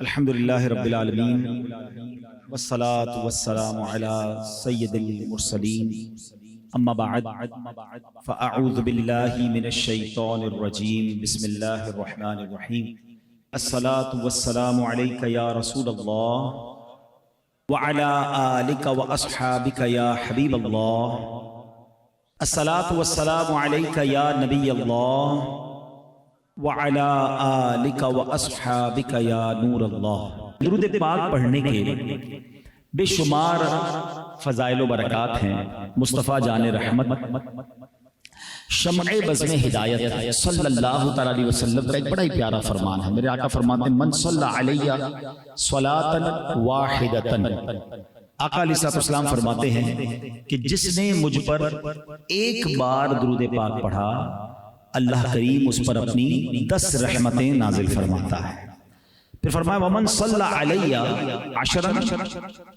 الحمدللہ رب العالمین والصلاة والسلام علی سید المرسلین اما بعد فاعوذ باللہ من الشیطان الرجیم بسم اللہ الرحمن الرحیم الصلاة والسلام علیک یا رسول اللہ وعلی آلک واصحابک یا حبیب اللہ الصلاة والسلام علیک یا نبی اللہ وعلی آلک واصحابک یا نور اللہ۔ درود پاک پڑھنے کے بے شمار فضائل و برکات ہیں۔ مصطفیٰ جان رحمت شمع بزم ہدایت صلی اللہ تعالی علیہ وسلم کا ایک بڑا ہی پیارا فرمان ہے۔ میرے آقا فرماتے ہیں من صلی علیہ صلاۃ واحدۃ، آقا علیہ السلام فرماتے ہیں کہ جس نے مجھ پر ایک بار درود پاک پڑھا اللہ کریم اس پر اپنی 10 رحمتیں نازل فرماتا ہے۔ پھر فرمایا ومن صلی علیہ عشرا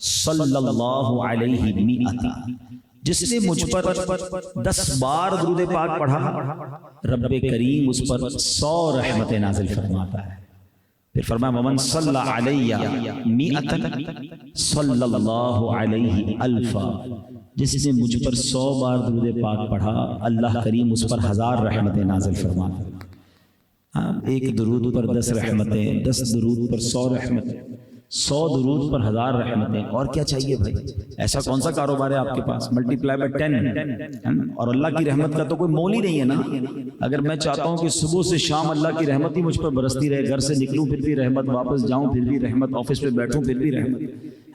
صلی اللہ علیہ مئۃ، جس نے مجھ پر 10 بار درود پاک پڑھا رب کریم اس پر 100 رحمتیں نازل فرماتا ہے۔ پھر فرمایا ومن صلی علیہ مئۃ صلی اللہ علیہ الفا، جس نے مجھ پر 100 بار درود پاک پڑھا اللہ کریم اس پر 1000 رحمتیں نازل فرماتا ہے۔ ایک درود پر 10 رحمتیں، 10 درود پر 100 رحمتیں، 100 درود پر 1000 رحمتیں، اور کیا چاہیے بھائی؟ ایسا کون سا کاروبار ہے آپ کے پاس؟ ملٹیپلائی بائی 10، اور اللہ کی رحمت کا تو کوئی مول ہی نہیں ہے نا۔ اگر میں چاہتا ہوں کہ صبح سے شام اللہ کی رحمت ہی مجھ پر برستی رہے، گھر سے نکلوں پھر بھی رحمت، واپس جاؤں پھر بھی رحمت، آفس پہ بیٹھوں پھر بھی رحمت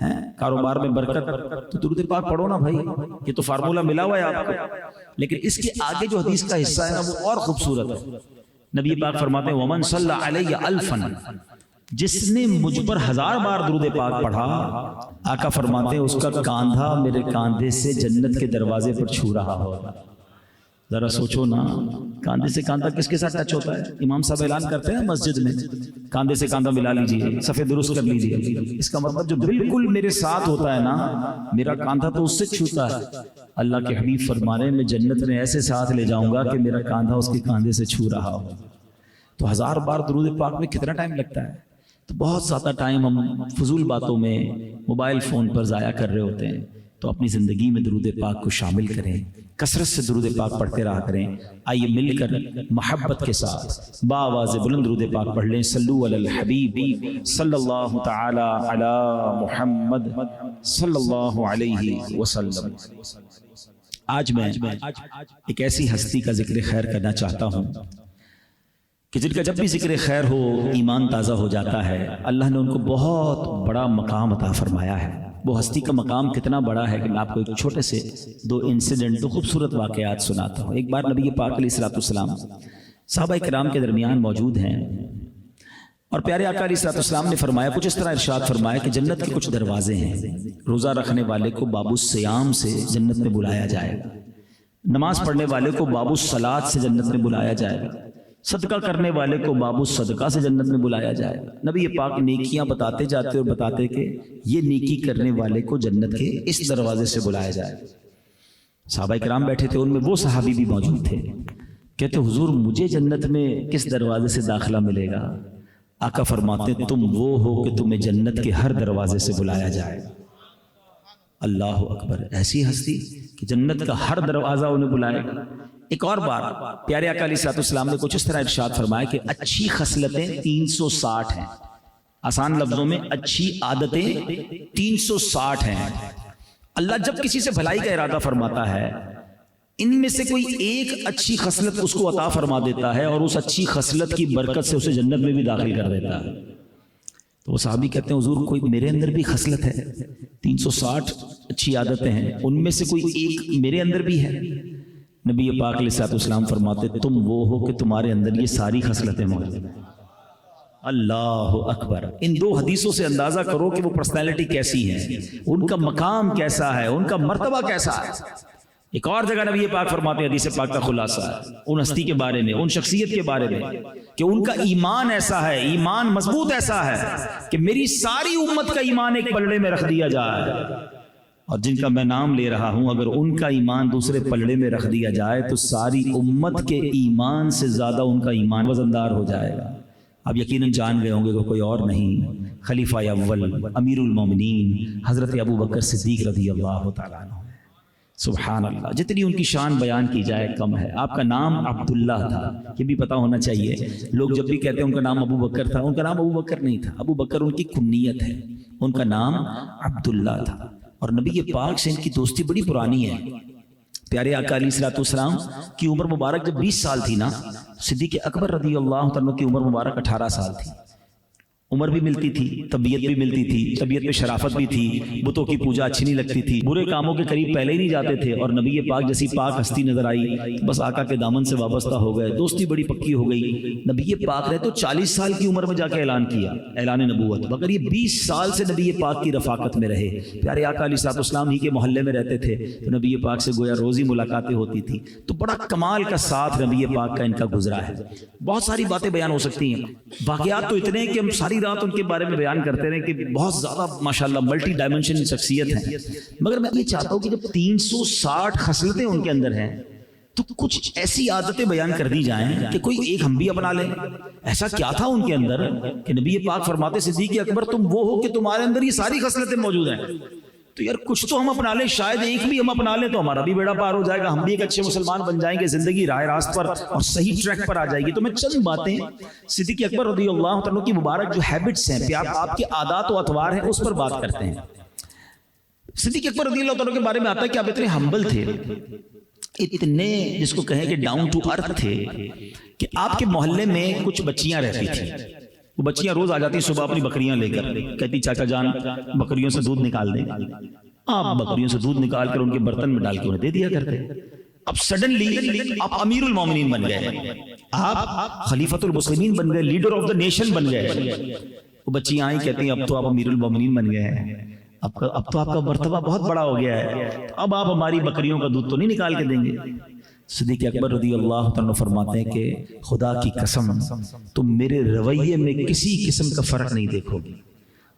ہے، کاروبار میں برکت، تو درود پاک پڑھو نا بھائی، یہ تو فارمولہ ملا ہوا ہے آپ کو۔ لیکن اس کے آگے جو حدیث کا حصہ ہے نا وہ اور خوبصورت ہے۔ نبی پاک فرماتے ہیں ومن صلی علیہ الفا، جس نے مجھ پر 1000 بار درود پاک پڑھا، آقا فرماتے ہیں اس کا کاندھا میرے کاندھے سے جنت کے دروازے پر چھو رہا ہوگا۔ ذرا سوچو نا، کاندھے سے کاندھا کس کے ساتھ ٹچ ہوتا ہے؟ امام صاحب اعلان کرتے ہیں مسجد میں کاندھے سے کاندھا ملا لیجئے، صفے درست کر لیجئے۔ اس کا مطلب جو بالکل میرے ساتھ ہوتا ہے نا، میرا کاندھا تو اس سے چھوتا ہے۔ اللہ کے حبیب فرمانے میں جنت میں ایسے ساتھ لے جاؤں گا کہ میرا کاندھا اس کے کاندھے سے چھو رہا ہو۔ تو 1000 بار درود پاک میں کتنا ٹائم لگتا ہے؟ تو بہت زیادہ ٹائم ہم فضول باتوں میں موبائل فون پر ضائع کر رہے ہوتے ہیں۔ تو اپنی زندگی میں درود پاک کو شامل کریں، کثرت سے درود پاک پڑھتے رہا کریں۔ آئیے مل کر محبت کے ساتھ بآواز بلند درود پاک پڑھ لیں۔ صلو علی الحبیب صلی اللہ تعالی علی محمد صلی اللہ علیہ وسلم۔ آج میں ایک ایسی ہستی کا ذکر خیر کرنا چاہتا ہوں کہ جن کا جب بھی ذکر خیر ہو ایمان تازہ ہو جاتا ہے۔ اللہ نے ان کو بہت بڑا مقام عطا فرمایا ہے۔ وہ ہستی کا مقام کتنا بڑا ہے کہ میں آپ کو ایک چھوٹے سے 2 انسیڈنٹ، 2 خوبصورت واقعات سناتا ہوں۔ ایک بار نبی پاک علیہ السلام صحابہ کرام کے درمیان موجود ہیں، اور پیارے آقا علیہ السلام نے فرمایا، کچھ اس طرح ارشاد فرمایا کہ جنت کے کچھ دروازے ہیں، روزہ رکھنے والے کو باب الصیام سے جنت میں بلایا جائے گا، نماز پڑھنے والے کو باب الصلاۃ سے جنت میں بلایا جائے گا، صدقہ کرنے والے کو باب الصدقہ سے جنت میں بلایا جائے گا۔ نبی پاک نیکیاں بتاتے جاتے اور بتاتے کہ یہ نیکی کرنے والے کو جنت کے اس دروازے سے بلایا جائے گا۔ صحابہ کرام بیٹھے تھے، ان میں وہ صحابی بھی موجود تھے، کہتے حضور مجھے جنت میں کس دروازے سے داخلہ ملے گا؟ آقا فرماتے تم وہ ہو کہ تمہیں جنت کے ہر دروازے سے بلایا جائے گا۔ اللہ اکبر، ایسی ہستی کہ جنت کا ہر دروازہ انہیں بلائے گا۔ ایک اور بار پیارے آقا علیہ السلام نے کچھ اس طرح ارشاد فرمایا کہ اچھی خصلتیں 360 ہیں، آسان لفظوں میں اچھی عادتیں 360 ہیں۔ اللہ جب کسی سے بھلائی کا ارادہ فرماتا ہے، ان میں سے کوئی ایک اچھی خصلت اس کو عطا فرما دیتا ہے، اور اس اچھی خصلت کی برکت سے اسے جنت میں بھی داخل کر دیتا ہے۔ تو وہ صحابی کہتے ہیں حضور کوئی میرے اندر بھی خصلت ہے، 360 اچھی عادتیں ہیں، ان میں سے کوئی ایک میرے اندر بھی ہے۔ نبی پاک علیہ السلام فرماتے تم وہ ہو کہ تمہارے اندر یہ ساری خصلتیں موجود ہیں۔ اللہ اکبر، ان 2 حدیثوں سے اندازہ کرو کہ وہ پرسنالٹی کیسی ہے، ان کا مقام کیسا ہے، ان کا مرتبہ کیسا ہے۔ ایک اور جگہ نبی پاک فرماتے ہیں، حدیث پاک کا خلاصہ ہے ان ہستی کے بارے میں، ان شخصیت کے بارے میں، کہ ان کا ایمان ایسا ہے، ایمان مضبوط ایسا ہے کہ میری ساری امت کا ایمان ایک پلڑے میں رکھ دیا جائے، اور جن کا میں نام لے رہا ہوں اگر ان کا ایمان دوسرے پلڑے میں رکھ دیا جائے تو ساری امت کے ایمان سے زیادہ ان کا ایمان وزندار ہو جائے گا۔ آپ یقیناً جان گئے ہوں گے کہ کوئی اور نہیں، خلیفہ اول امیر المومنین حضرت ابو بکر صدیق رضی اللہ تعالیٰ عنہ۔ سبحان اللہ، جتنی ان کی شان بیان کی جائے کم ہے۔ آپ کا نام عبداللہ تھا، یہ بھی پتہ ہونا چاہیے۔ لوگ جب بھی کہتے ہیں ان کا نام ابو بکر تھا، ان کا نام ابو بکر نہیں تھا، ابو بکر ان کی کنیت ہے، ان کا نام عبداللہ تھا۔ اور نبی پاک سے ان کی دوستی بڑی پرانی ہے۔ پیارے آقا علیہ الصلوۃ والسلام کی عمر مبارک جب 20 سال تھی نا، صدیق اکبر رضی اللہ عنہ کی عمر مبارک 18 سال تھی۔ عمر بھی ملتی تھی، طبیعت بھی ملتی تھی، طبیعت میں شرافت بھی تھی، بتوں کی پوجا اچھی نہیں لگتی تھی، برے کاموں کے قریب پہلے ہی نہیں جاتے تھے، اور نبی پاک جیسی پاک ہستی نظر آئی بس آقا کے دامن سے وابستہ ہو گئے، دوستی بڑی پکی ہو گئی۔ نبی پاک نے تو 40 سال کی عمر میں جا کے اعلان کیا، اعلان نبوت، مگر یہ 20 سال سے نبی پاک کی رفاقت میں رہے۔ پیارے آقا علیہ الصلوۃ والسلام ہی کے محلے میں رہتے تھے، تو نبی پاک سے گویا روزی ملاقاتیں ہوتی تھی، تو بڑا کمال کا ساتھ نبی پاک کا ان کا گزرا ہے۔ بہت ساری باتیں بیان ہو سکتی ہیں، واقعات تو اتنے ہیں کہ ہم ساری رات ان کے بارے میں بیان کرتے رہے کہ بہت زیادہ ماشاءاللہ ملٹی ڈائمنشن شخصیت ہیں، مگر میں یہ چاہتا ہوں کہ جب 360 خصلتیں ان کے اندر ہیں تو کچھ ایسی عادتیں بیان کر دی جائیں کہ کوئی ایک ہم بھی اپنا لیں۔ ایسا کیا تھا ان کے اندر کہ نبی پاک فرماتے صدیق اکبر تم وہ ہو کہ تمہارے اندر یہ ساری خصلتیں موجود ہیں، تو یار کچھ تو ہم اپنا لیں، شاید ایک بھی ہم اپنا لیں تو ہمارا بھی بیڑا پار ہو جائے گا، ہم بھی ایک اچھے مسلمان بن جائیں گے، زندگی راہ راست پر اور صحیح ٹریک پر آ جائے گی۔ تو میں چند باتیں صدیق اکبر رضی اللہ عنہ کی مبارک جو ہیبٹس ہیں، آپ کے عادات و اطوار ہیں، اس پر بات کرتے ہیں۔ صدیق اکبر رضی اللہ عنہ کے بارے میں آتا ہے کہ آپ اتنے ہمبل تھے، اتنے جس کو کہیں کہ ڈاؤن ٹو ارتھ تھے کہ آپ کے محلے میں کچھ بچیاں رہتی تھیں۔ وہ بچیاں روز آ جاتی صبح اپنی بکریاں لے کر، کہتی چاچا جان بکریوں سے دودھ نکال دیں۔ آپ بکریوں سے دودھ نکال کر ان کے برتن میں ڈال کے انہیں دے دیا کرتے۔ اب سڈنلی آپ امیر المومنین بن گئے، آپ خلیفۃ المسلمین بن گئے، لیڈر آف دا نیشن بن گئے۔ وہ بچیاں آئیں کہتی ہیں اب تو آپ امیر المومنین بن گئے ہیں، اب تو آپ کا مرتبہ بہت بڑا ہو گیا ہے، اب آپ ہماری بکریوں کا دودھ تو نہیں نکال کے دیں گے۔ صدیق اکبر رضی اللہ عنہ فرماتے ہیں کہ خدا کی قسم تم میرے رویے میں کسی قسم کا فرق نہیں دیکھو گی۔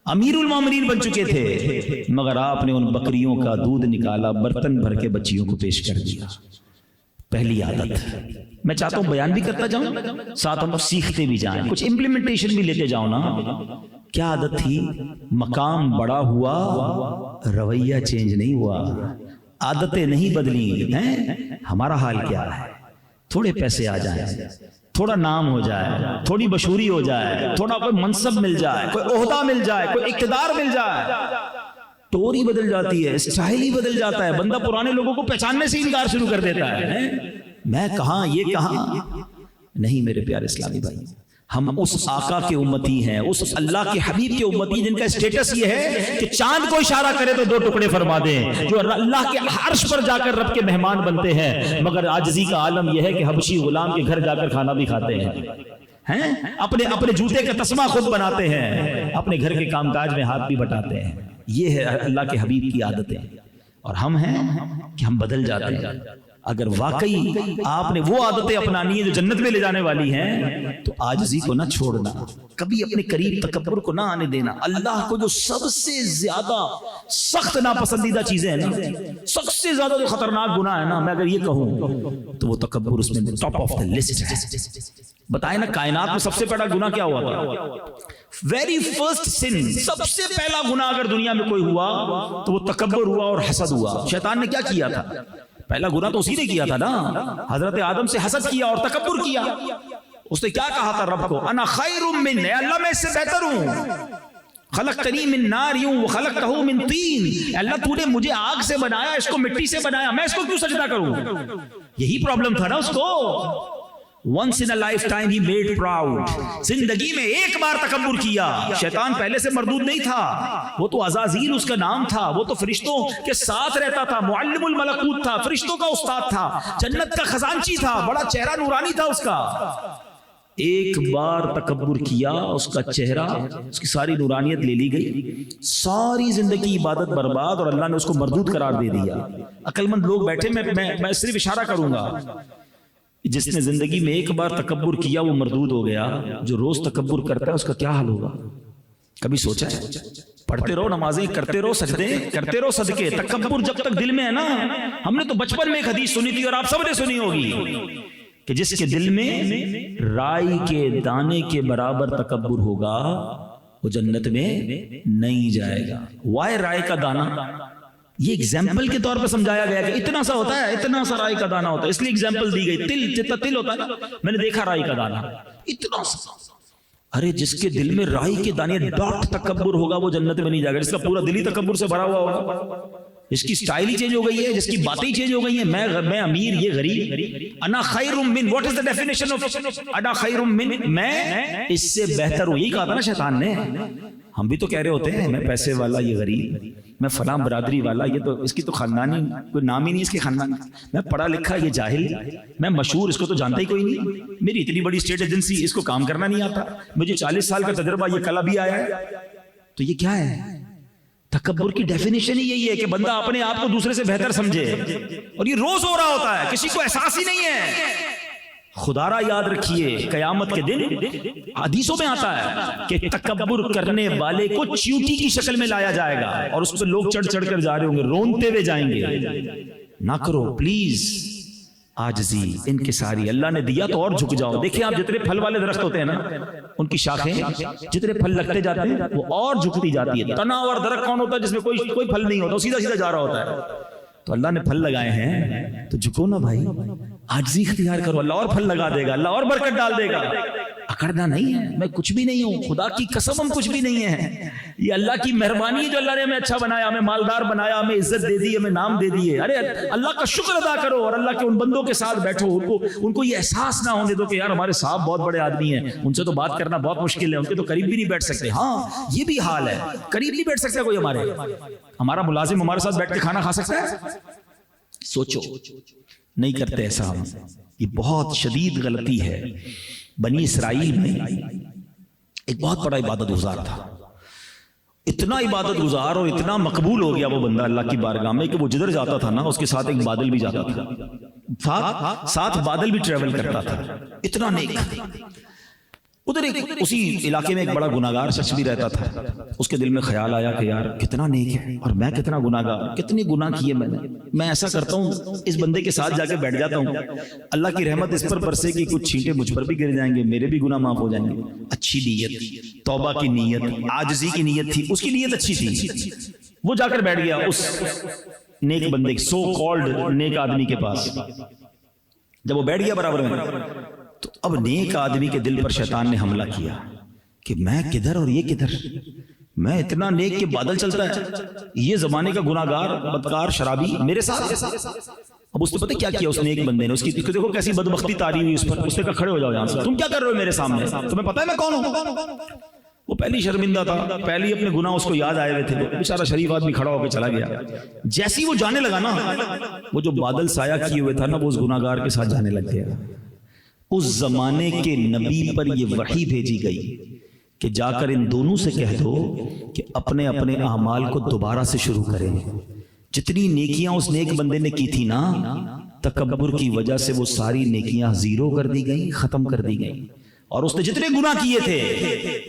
امیر المومنین بن چکے تھے مگر آپ نے ان بکریوں کا دودھ نکالا، برتن بھر کے بچیوں کو پیش کر دیا۔ پہلی عادت میں چاہتا ہوں بیان بھی کرتا جاؤں، ساتھ ہم سیکھتے بھی جائیں، کچھ امپلیمنٹیشن بھی لیتے جاؤ نا۔ کیا عادت تھی؟ مقام بڑا ہوا رویہ چینج نہیں ہوا، عادتیں نہیں بدلی ہیں۔ ہمارا حال کیا ہے؟ تھوڑے پیسے آ جائیں، تھوڑا نام ہو جائے، تھوڑی مشہوری ہو جائے، تھوڑا کوئی منصب مل جائے، کوئی عہدہ مل جائے، کوئی اقتدار مل جائے، ٹوری بدل جاتی ہے، اسٹائل ہی بدل جاتا ہے، بندہ پرانے لوگوں کو پہچاننے سے انکار شروع کر دیتا ہے۔ میں کہاں، یہ کہاں؟ نہیں میرے پیارے اسلامی بھائی، ہم اس آقا کے امتی ہیں، اس اللہ کے حبیب کے امتی جن کا اسٹیٹس یہ ہے کہ چاند کو اشارہ کرے تو 2 ٹکڑے فرما دیں، جو اللہ کے عرش پر جا کر رب کے مہمان بنتے ہیں، مگر عاجزی کا عالم یہ ہے کہ حبشی غلام کے گھر جا کر کھانا بھی کھاتے ہیں، اپنے جوتے کا تسمہ خود بناتے ہیں، اپنے گھر کے کام کاج میں ہاتھ بھی بٹاتے ہیں۔ یہ ہے اللہ کے حبیب کی عادتیں، اور ہم ہیں کہ ہم بدل جاتے ہیں۔ اگر واقعی آپ نے وہ عادتیں اپنانی ہیں جو جنت میں لے جانے والی ہیں تو عاجزی کو نہ چھوڑنا، کبھی اپنے قریب تکبر کو نہ آنے دینا۔ اللہ کو جو سب سے زیادہ سخت ناپسندیدہ چیزیں ہیں نا، سب سے زیادہ جو خطرناک گناہ ہے نا، میں اگر یہ کہوں تو وہ تکبر اس میں ٹاپ آف دا لسٹ ہے۔ بتائیں نا کائنات میں سب سے پہلا گناہ کیا ہوا تھا؟ ویری فرسٹ سن، سب سے پہلا گناہ اگر دنیا میں کوئی ہوا تو وہ تکبر ہوا اور حسد ہوا۔ شیطان نے کیا کیا تھا؟ پہلا گناہ تو اسی نے کیا تھا نا، حضرت آدم سے حسد کیا اور تکبر کیا۔ اس نے کیا کہا تھا رب کو؟ انا خیر من، اللہ میں اس سے بہتر ہوں، خلقتنی من نار وخلقتہ من طین، اللہ تو نے مجھے آگ سے بنایا، اس کو مٹی سے بنایا، میں اس کو کیوں سجدہ کروں؟ یہی پرابلم تھا نا اس کو۔ Once in a lifetime he made proud، زندگی میں ایک بار تکبر کیا۔ شیطان پہلے سے مردود نہیں تھا، وہ تو عزازیل اس کا نام تھا، وہ تو فرشتوں کے ساتھ رہتا تھا، معلم الملکوت تھا، فرشتوں کا استاد تھا، جنت کا خزانچی تھا، بڑا چہرہ نورانی تھا اس کا۔ ایک بار تکبر کیا، اس کا چہرہ، اس کی ساری نورانیت لے لی گئی، ساری زندگی عبادت برباد، اور اللہ نے اس کو مردود قرار دے دیا۔ عقل مند لوگ بیٹھے، میں صرف اشارہ کروں گا، جس نے زندگی میں ایک بار تکبر کیا وہ مردود ہو گیا، جو روز تکبر کرتا ہے اس کا کیا حال ہوگا؟ کبھی سوچا ہے؟ پڑھتے رہو نمازیں، کرتے رہو سجدے، کرتے رہو صدقے، تکبر جب تک دل میں ہے نا، ہم نے تو بچپن میں ایک حدیث سنی تھی اور آپ سب نے سنی ہوگی کہ جس کے دل میں رائی کے دانے کے برابر تکبر ہوگا وہ جنت میں نہیں جائے گا. وائے رائے کا دانہ؟ یہ ایگزامپل کے طور پر سمجھایا گیا کہ اتنا سا ہوتا ہے، اتنا سا رائی کا دانہ ہوتا ہے، اس لیے ایگزامپل دی گئی. تل جتنا تل ہوتا ہے نا، میں نے دیکھا رائی کا دانہ اتنا سا. ارے جس کے دل میں رائی کے دانے ڈاٹ تکبر ہوگا وہ جنت میں نہیں جائے گا. جس کا پورا دل ہی تکبر سے بھرا ہوا ہوگا، جس کی سٹائل ہی چینج ہو گئی ہے، جس کی باتیں چینج ہو گئی ہیں، میں امیر یہ غریب. انا خیر من، what is the definition of انا خیر من؟ میں اس سے بہتر ہوں. یہی کہا تھا نا شیطان نے. ہم بھی تو کہہ رہے ہوتے ہیں میں پیسے والا یہ غریب، میں فلاں برادری والا، یہ تو اس کی تو خاندانی کوئی نام ہی نہیں اس کے خاندان، میں پڑھا لکھا یہ جاہل، میں مشہور اس کو تو جانتا ہی کوئی نہیں، میری اتنی بڑی اسٹیٹ ایجنسی اس کو کام کرنا نہیں آتا، مجھے 40 سال کا تجربہ یہ کل ابھی آیا ہے. تو یہ کیا ہے؟ تکبر کی ڈیفینیشن ہی یہی ہے کہ بندہ اپنے آپ کو دوسرے سے بہتر سمجھے، اور یہ روز ہو رہا ہوتا ہے، کسی کو احساس ہی نہیں ہے. خدا را یاد رکھیے قیامت کے دن حدیثوں میں آتا ہے کہ تکبر کرنے والے کو چیونٹی کی شکل میں لایا جائے گا اور اس پہ لوگ چڑھ چڑھ کر جا رہے ہوں گے، رونتے ہوئے جائیں گے. نہ کرو پلیز عاجزی انکساری. اللہ نے دیا تو اور جھک جاؤ. دیکھیں آپ جتنے پھل والے درخت ہوتے ہیں نا، ان کی شاخیں جتنے پھل لگتے جاتے ہیں وہ اور جھکتی جاتی ہے. تنا اور درخت کون ہوتا ہے جس میں کوئی پھل نہیں ہوتا، سیدھا سیدھا جا رہا ہوتا ہے. تو اللہ نے پھل لگائے ہیں تو جھکو نا بھائی، عاجزی اختیار کرو، اللہ اور پھل لگا دے گا، اللہ اور برکت ڈال دے گا. اکڑنا نہیں ہے، میں کچھ بھی نہیں ہوں، خدا کی قسم ہم کچھ بھی نہیں ہیں. یہ اللہ کی مہربانی ہے جو اللہ نے ہمیں اچھا بنایا، ہمیں مالدار بنایا، ہمیں عزت دے دی، ہمیں نام دے دیے. ارے اللہ کا شکر ادا کرو اور اللہ کے ان بندوں کے ساتھ بیٹھو، ان کو یہ احساس نہ ہونے دو کہ یار ہمارے صاحب بہت بڑے آدمی ہیں، ان سے تو بات کرنا بہت مشکل ہے، ان کے تو قریب بھی نہیں بیٹھ سکتے. ہاں یہ بھی حال ہے، قریب نہیں بیٹھ سکتا کوئی. ہمارا ملازم ہمارے ساتھ بیٹھ کے کھانا کھا سکتا ہے؟ سوچو، نہیں کرتے ایسا ہم. یہ بہت شدید غلطی ہے. بنی اسرائیل میں ایک بہت بڑا عبادت گزار تھا، اتنا عبادت گزار اور اتنا مقبول ہو گیا وہ بندہ اللہ کی بارگاہ میں کہ وہ جدھر جاتا تھا نا اس کے ساتھ ایک بادل بھی جاتا تھا، ساتھ بادل بھی ٹریول کرتا تھا. اتنا نیک. ادھر اسی علاقے میں ایک بڑا گناہگار شخص بھی رہتا تھا. اس کے دل میں خیال آیا کہ یار کتنا نیک ہے اور میں کتنا گناہگار، کتنے گناہ کیے میں ایسا کرتا ہوں اس بندے کے ساتھ جا کے بیٹھ جاتا ہوں، اللہ کی رحمت اس پر برسے گی، کچھ چھینٹے مجھ پر بھی گر جائیں گے، میرے بھی گناہ معاف ہو جائیں گے. اچھی نیت، توبہ کی نیت، عاجزی کی نیت تھی، اس کی نیت اچھی تھی. وہ جا کر بیٹھ گیا اس نیک بندے، سو کالڈ نیک آدمی کے پاس. جب وہ بیٹھ گیا برابر میں تو اب نیک آدمی کے دل پر شیطان نے حملہ کیا کہ میں کدھر اور یہ کدھر، میں اتنا نیک کہ بادل چلتا ہے، یہ زمانے کا گناہگار بدکار شرابی میرے ساتھ. اب اس نے پتہ کیا کیا اس نیک بندے نے، اس کی دیکھو کیسی بدبختی تاری ہوئی اس پر. اس نے کہا کھڑے ہو جاؤ یہاں سے، تم کیا کر رہے ہو میرے سامنے، تمہیں پتہ ہے میں کون ہوں؟ وہ پہلی شرمندہ تھا، پہلی اپنے گناہ اس کو یاد آئے ہوئے تھے. بیچارہ شریف آدمی کھڑا ہو کے چلا گیا. جیسی وہ جانے لگا نا، وہ جو بادل سایہ کیے ہوئے تھا نا وہ اس گناہگار کے ساتھ جانے لگ گیا. اس زمانے کے نبی پر یہ وحی بھیجی گئی کہ جا کر ان دونوں سے کہہ دو کہ اپنے اپنے اعمال کو دوبارہ سے شروع کریں. جتنی نیکیاں اس نیک بندے نے کی تھی نا، تکبر کی وجہ سے وہ ساری نیکیاں زیرو کر دی گئیں، ختم کر دی گئیں. اور اس نے جتنے گناہ کیے تھے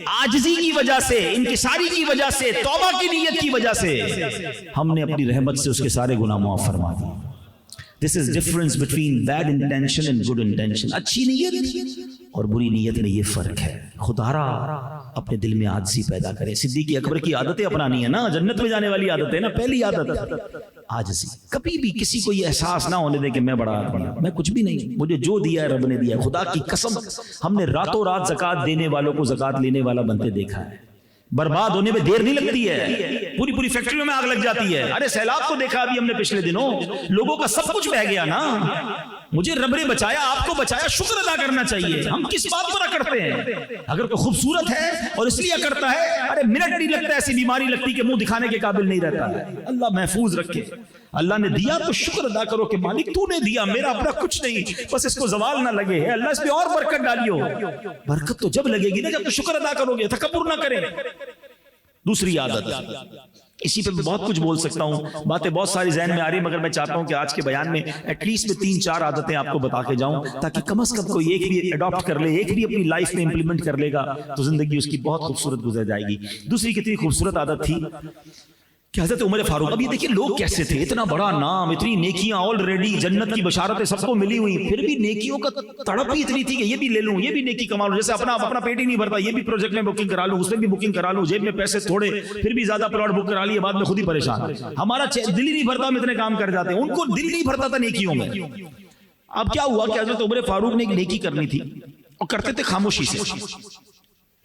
عاجزی کی وجہ سے، انکساری کی وجہ سے، توبہ کی نیت کی وجہ سے، ہم نے اپنی رحمت سے اس کے سارے گناہ معاف فرما دیے. This is difference between bad intention and good intention. اچھی نیت اور بری نیت میں یہ فرق ہے. خدا را اپنے دل میں عاجزی پیدا کرے. صدیق اکبر کی عادتیں اپنانی ہے نا، جنت میں جانے والی عادت ہے نا. پہلی عادت عاجزی. کبھی بھی کسی کو یہ احساس نہ ہونے دے کہ میں بڑا میں کچھ بھی نہیں، مجھے جو دیا ہے رب نے دیا ہے. خدا کی قسم ہم نے راتوں رات زکوٰۃ دینے والوں کو زکوٰۃ لینے والا بنتے دیکھا ہے. برباد ہونے میں دیر نہیں لگتی ہے، پوری پوری فیکٹریوں میں آگ لگ جاتی ہے. ارے سیلاب کو دیکھا ابھی ہم نے پچھلے دنوں، لوگوں کا سب کچھ بہہ گیا نا. مجھے رب نے بچایا، آپ کو بچایا، شکر ادا کرنا چاہیے. ہم کس بات پر اکڑتے ہیں؟ اگر کوئی خوبصورت ہے اور اس لیے اکڑتا ہے، ارے منٹ نہیں لگتا ایسی بیماری لگتی کہ منہ دکھانے کے قابل نہیں رہتا ہے. اللہ محفوظ رکھے. اللہ نے دیا تو شکر ادا کرو کہ مالک تو نے دیا، میرا اپنا کچھ نہیں، بس اس کو زوال نہ لگے. اللہ اس پہ اور برکت ڈالیو. برکت تو جب لگے گی نا جب تو شکر ادا کرو گے، تکبر نہ کریں. دوسری عادت، اسی پہ بہت کچھ بول سکتا ہوں، باتیں بہت ساری ذہن میں آ رہی، مگر میں چاہتا ہوں کہ آج کے بیان میں ایٹ لیسٹ میں 3-4 عادتیں آپ کو بتا کے جاؤں تاکہ کم از کم کوئی ایک بھی اڈاپٹ کر لے، ایک بھی اپنی لائف میں امپلیمنٹ کر لے گا تو زندگی اس کی بہت خوبصورت گزر جائے گی. دوسری کتنی خوبصورت عادت تھی کہ حضرت عمر فاروق، اب یہ دیکھیں لوگ کیسے تھے، اتنا بڑا نام، اتنی نیکیاں آلریڈی، جنت کی بشارتیں سب کو ملی ہوئی، پھر بھی نیکیوں کا تڑپ ہی اتنی تھی کہ یہ بھی لے لوں، یہ بھی نیکی کما لوں، جیسے اپنا پیٹ ہی نہیں بھرتا، یہ بھی پروجیکٹ میں بکنگ کرا لوں، اس میں بھی بکنگ کرا لوں، جیب میں پیسے تھوڑے، پھر بھی زیادہ پلاٹ بک کرا لیے، بعد میں خود ہی پریشان، ہمارا دل ہی نہیں بھرتا، ہم اتنے کام کر جاتے ہیں، ان کو دل نہیں بھرتا تھا نیکیوں میں۔ اب کیا ہوا کہ حضرت عمر فاروق نے ایک نیکی کرنی تھی اور کرتے تھے خاموشی سے۔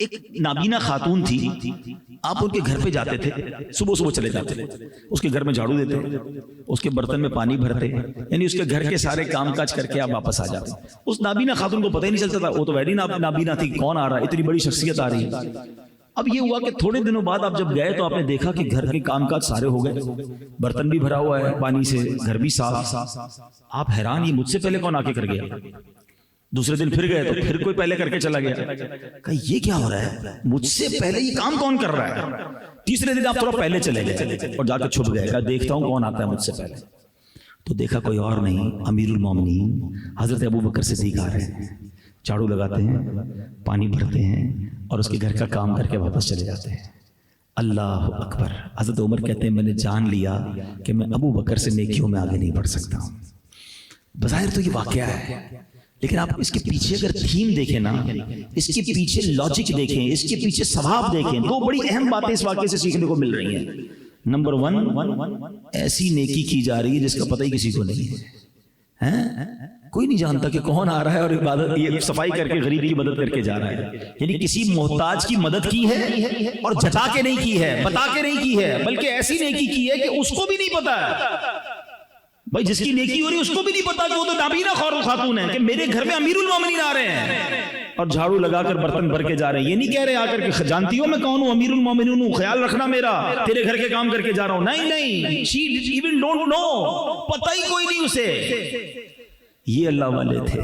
ایک نابینا خاتون تھی، آپ ان کے گھر پہ جاتے تھے، صبح صبح چلے جاتے تھے، اس کے گھر میں جھاڑو دیتے، اس کے برتن میں پانی بھرتے، یعنی اس کے گھر کے سارے کام کاج کر کے آپ واپس آ جاتے۔ اس نابینا خاتون کو پتہ ہی نہیں چلتا تھا، وہ تو ویری نابینا تھی، کون آ رہا ہے، اتنی بڑی شخصیت آ رہی ہے۔ اب یہ ہوا کہ تھوڑے دنوں بعد آپ جب گئے تو آپ نے دیکھا کہ گھر کے کام کاج سارے ہو گئے، برتن بھی بھرا ہوا ہے پانی سے، گھر بھی صاف۔ آپ حیران، یہ مجھ سے پہلے کون آ کے کر گیا؟ دوسرے دن پھر گئے تو پھر کوئی پہلے کر کے چلا گیا، کہ یہ کیا ہو رہا ہے، مجھ سے پہلے یہ کام کون کر رہا ہے؟ تیسرے دن آپ تھوڑا پہلے چلے گئے اور جا کے چھپ گئے، دیکھتا ہوں کون آتا ہے مجھ سے پہلے، تو دیکھا کوئی اور نہیں، امیر المومنین حضرت ابو بکر صدیق آ رہے ہیں، جھاڑو لگاتے ہیں، پانی بھرتے ہیں اور اس کے گھر کا کام کر کے واپس چلے جاتے ہیں۔ اللہ اکبر! حضرت عمر کہتے ہیں میں نے جان لیا کہ میں ابو بکر سے نیکیوں میں آگے نہیں بڑھ سکتا ہوں۔ بظاہر تو یہ واقعہ ہے، لیکن آپ اس کے پیچھے اگر تھیم دیکھیں نا، اس کے پیچھے لاجک دیکھیں، اس کے پیچھے ثواب دیکھیں، دو بڑی اہم باتیں اس واقعے سے سیکھنے کو مل رہی ہیں۔ نمبر 1، ایسی نیکی کی جا رہی ہے جس کا پتہ ہی کسی کو نہیں ہے، کوئی نہیں جانتا کہ کون آ رہا ہے اور عبادت یہ صفائی کر کے غریب کی مدد کر کے جا رہا ہے، یعنی کسی محتاج کی مدد کی ہے اور جتا کے نہیں کی ہے، بتا کے نہیں کی ہے، بلکہ ایسی نیکی کی ہے کہ اس کو بھی نہیں پتا ہے۔ بھائی جس کی نیکی ہو رہی ہے اس کو بھی نہیں پتا کہ وہ تو نابینا خاتون ہے، کہ میرے گھر میں امیر المومنین آ رہے ہیں اور جھاڑو لگا کر برتن بھر کے جا رہے ہیں۔ یہ نہیں کہہ رہے آ کر کہ جانتی ہو میں کون ہوں، امیر المومنین ہوں، خیال رکھنا میرا، تیرے گھر کے کام کر کے جا رہا ہوں۔ نہیں، she even don't know، پتہ ہی کوئی نہیں اسے۔ یہ اللہ والے تھے۔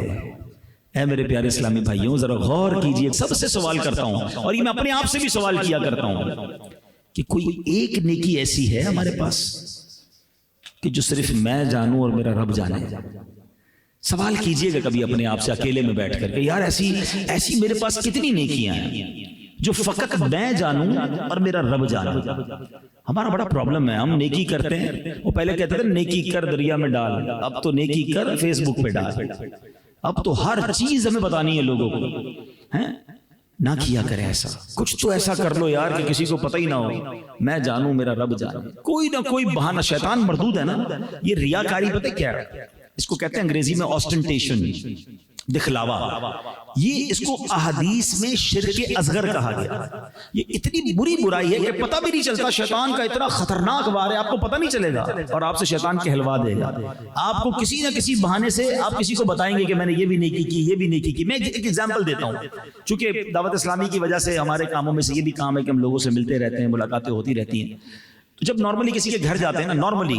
اے میرے پیارے اسلامی بھائیوں، ذرا غور کیجئے، سب سے سوال کرتا ہوں اور یہ میں اپنے آپ سے بھی سوال کیا کرتا ہوں کہ کوئی ایک نیکی ایسی ہے ہمارے پاس کہ جو صرف میں جانوں اور میرا رب جانے؟ سوال کیجئے گا کبھی اپنے آپ سے اکیلے میں بیٹھ کر کہ یار ایسی میرے پاس کتنی نیکیاں ہیں جو فقط میں جانوں اور میرا رب جانے۔ ہمارا بڑا پرابلم ہے، ہم نیکی کرتے ہیں، وہ پہلے کہتے تھے نیکی کر دریا میں ڈال، اب تو نیکی کر فیس بک پہ ڈال، اب تو ہر چیز ہمیں بتانی ہے لوگوں کو۔ نہ کیا کرے ایسا، کچھ تو ایسا کر لو یار کہ کسی کو پتہ ہی نہ ہو، میں جانوں میرا رب جانے۔ کوئی نہ کوئی بہانہ، شیطان مردود ہے نا، یہ ریاکاری پتہ کیا ہے، اس کو کہتے ہیں انگریزی میں آسٹنٹیشن، دکھلاوا۔ یہ اس کو احادیث میں شرک اصغر کہا گیا۔ یہ اتنی بری برائی ہے کہ پتہ بھی نہیں چلتا، شیطان کا اتنا خطرناک وار ہے، آپ کو پتہ نہیں چلے گا اور آپ سے شیطان کہلوا دے گا۔ آپ کو کسی نہ کسی بہانے سے آپ کسی کو بتائیں گے کہ میں نے یہ بھی نیکی کی، یہ بھی نیکی کی۔ میں ایک ایگزامپل دیتا ہوں، چونکہ دعوت اسلامی کی وجہ سے ہمارے کاموں میں سے یہ بھی کام ہے کہ ہم لوگوں سے ملتے رہتے ہیں، ملاقاتیں ہوتی رہتی ہیں۔ تو جب نارملی کسی کے گھر جاتے ہیں نا، نارملی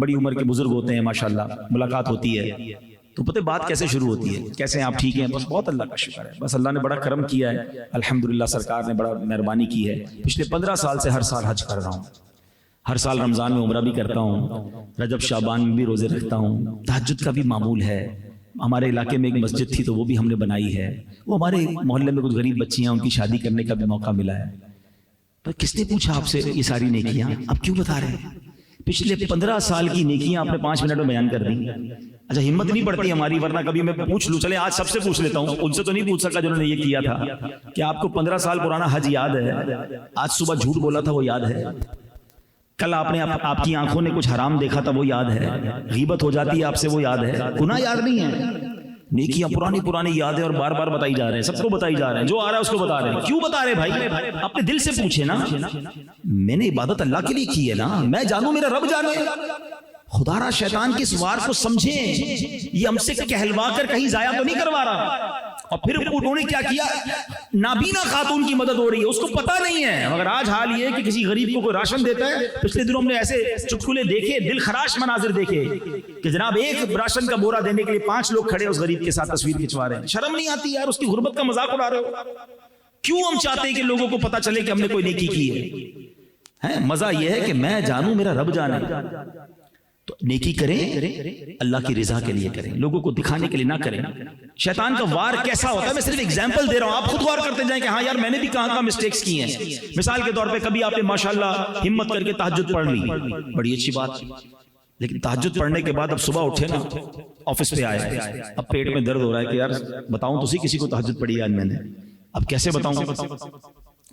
بڑی عمر کے بزرگ ہوتے ہیں ماشاءاللہ، ملاقات ہوتی ہے تو پتہ بات کیسے شروع ہوتی ہے، کیسے ہیں آپ، ٹھیک ہیں؟ بس بہت اللہ کا شکر ہے، بس اللہ نے بڑا کرم کیا ہے، الحمدللہ سرکار نے بڑا مہربانی کی ہے۔ پچھلے 15 سال سے ہر سال حج کر رہا ہوں، ہر سال رمضان میں عمرہ بھی کرتا ہوں، رجب شعبان میں بھی روزے رکھتا ہوں، تہجد کا بھی معمول ہے۔ ہمارے علاقے میں ایک مسجد تھی تو وہ بھی ہم نے بنائی ہے، وہ ہمارے محلے میں کچھ غریب بچیاں، ان کی شادی کرنے کا بھی موقع ملا ہے۔ تو کس نے پوچھا آپ سے یہ ساری نیکیاں، آپ کیوں بتا رہے ہیں؟ پچھلے 15 سال کی نیکیاں آپ نے 5 منٹ میں بیان کر دی۔ اچھا ہمت نہیں پڑتی ہماری، ورنہ کبھی میں پوچھ لوں، چلے آج سب سے پوچھ لیتا ہوں، ان سے تو نہیں پوچھ سکا جنہوں نے یہ کیا تھا، کہ آپ کو 15 سال پرانا حج یاد ہے؟ آج صبح جھوٹ بولا تھا وہ یاد ہے؟ کل آپ نے آپ کی آنکھوں نے کچھ حرام دیکھا تھا وہ یاد ہے؟ غیبت ہو جاتی ہے آپ سے وہ یاد ہے؟ گناہ یاد نہیں ہے؟ نیکیاں پرانی یاد ہے اور بار بار بتائی جا رہے ہیں، سب کو بتائی جا رہے ہیں، جو آ رہا ہے اس کو بتا رہے ہیں۔ کیوں بتا رہے بھائی؟ اپنے دل سے پوچھے نا، میں نے عبادت اللہ کے لیے کی ہے نا، میں جانوں میرا رب جانے۔ خدا را شیطان کی اس وار کو سمجھیں، یہ ہم سے کہلوا کر کہیں ضائع تو نہیں کروا رہا۔ اور پھر انہوں نے کیا کیا، نابینا خاتون کی مدد ہو رہی ہے، اس کو پتہ نہیں ہے۔ مگر آج حال یہ ہے کہ کسی غریب کو کوئی راشن دیتا ہے، پچھلے دنوں ہم نے ایسے چٹکلے دیکھے، دل خراش مناظر دیکھے کہ جناب ایک راشن کا بورا دینے کے لیے 5 لوگ کھڑے اس غریب کے ساتھ تصویر کھنچوا رہے ہیں۔ شرم نہیں آتی یار، اس کی غربت کا مذاق اڑا رہے ہو؟ کیوں ہم چاہتے ہیں کہ لوگوں کو پتہ چلے کہ ہم نے کوئی نیکی کی ہے؟ مزہ یہ ہے کہ میں جانوں میرا رب جانے۔ تو نیکی کریں اللہ کی رضا کے لیے کریں، لوگوں کو دکھانے کے لیے نہ کریں۔ شیطان کا وار کیسا ہوتا ہے، میں صرف ایگزامپل دے رہا ہوں، آپ خود غور کرتے جائیں کہ ہاں یار میں نے بھی کہاں مسٹیکس کی ہیں۔ مثال کے طور پہ کبھی آپ نے ماشاءاللہ ہمت کر کے تہجد پڑھ لی، بڑی اچھی بات، لیکن تہجد پڑھنے کے بعد اب صبح اٹھے نا، آفس پہ آئے، اب پیٹ میں درد ہو رہا ہے کہ یار بتاؤں تو کسی کو تہجد پڑھی آج میں نے، اب کیسے بتاؤں،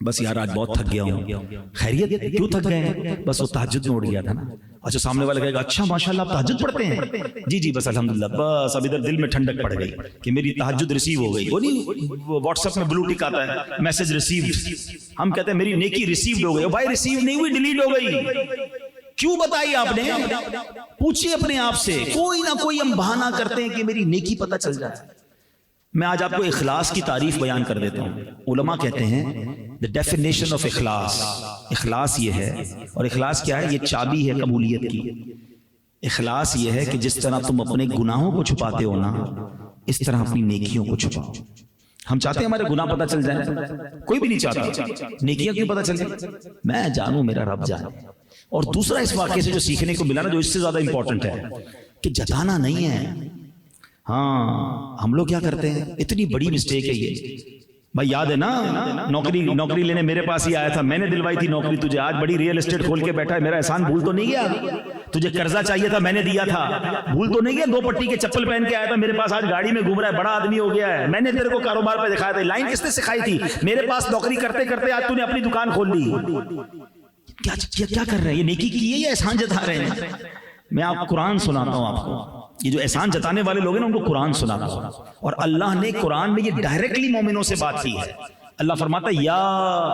بس یار آج بہت تھک گیا ہوں۔ خیریت، کیوں تھک گئے ہیں؟ بس وہ تہجد میں اٹھ گیا تھا نا۔ اچھا سامنے والا کہے گا اچھا ماشاءاللہ آپ تہجد پڑھتے ہیں؟ جی جی بس الحمدللہ، بس اب ادھر دل میں ٹھنڈک پڑ گئی کہ میری تہجد ریسیو ہو گئی۔ وہ نہیں واٹس ایپ میں بلو ٹک آتا ہے میسج ریسیوڈ، ہم کہتے ہیں میری نیکی ریسیوڈ ہو گئی، بھائی ریسیو نہیں ہوئی، ڈیلیٹ ہو گئی۔ کیوں بتائی آپ نے؟ پوچھئے اپنے آپ سے، کوئی نہ کوئی ہم بہانہ کرتے ہیں کہ میری نیکی پتہ چل جائے۔ میں آج آپ کو اخلاص کی تعریف بیان کر دیتا ہوں۔ علماء کہتے ہیں the definition of اخلاص، اخلاص یہ ہے، اور اخلاص کیا ہے؟ یہ چابی ہے قبولیت کی۔ اخلاص یہ ہے کہ جس طرح تم اپنے گناہوں کو چھپاتے ہو نا، اس طرح اپنی نیکیوں کو چھپاؤ۔ ہم چاہتے ہیں ہمارے گناہ پتہ چل جائیں، کوئی بھی نہیں چاہتا، نیکیاں کیوں پتہ چل جائیں؟ میں جانوں میرا رب جانے۔ اور دوسرا اس واقعے سے جو سیکھنے کو ملا نا، جو اس سے زیادہ امپورٹنٹ ہے، کہ جتانا نہیں ہے۔ ہاں ہم لوگ کیا کرتے ہیں، اتنی بڑی مسٹیک ہے یہ۔ بھائی یاد ہے نا، نوکری لینے میرے پاس ہی آیا تھا، میں نے دلوائی تھی نوکری تجھے، آج بڑی ریئل اسٹیٹ کھول کے بیٹھا ہے، میرا احسان بھول تو نہیں گیا؟ تجھے قرضہ چاہیے تھا میں نے دیا تھا، بھول تو نہیں گیا؟ 2 پٹی کے چپل پہن کے آیا تھا میرے پاس، آج گاڑی میں گھوم رہا ہے، بڑا آدمی ہو گیا ہے، میں نے تیرے کو کاروبار پہ دکھایا تھا، لائن کس نے سکھائی تھی؟ میرے پاس نوکری کرتے کرتے آج تو نے اپنی دکان کھول لی۔ کیا کر رہے ہیں؟ یہ نیکی کی ہے یا احسان جتا رہے ہیں؟ میں آپ قرآن سناتا ہوں آپ کو، یہ جو احسان جتانے والے لوگ ہیں نا ان کو قرآن سناتا ہوں، اور اللہ نے قرآن میں یہ ڈائریکٹلی مومنوں سے بات کی ہے۔ اللہ فرماتا ہے یا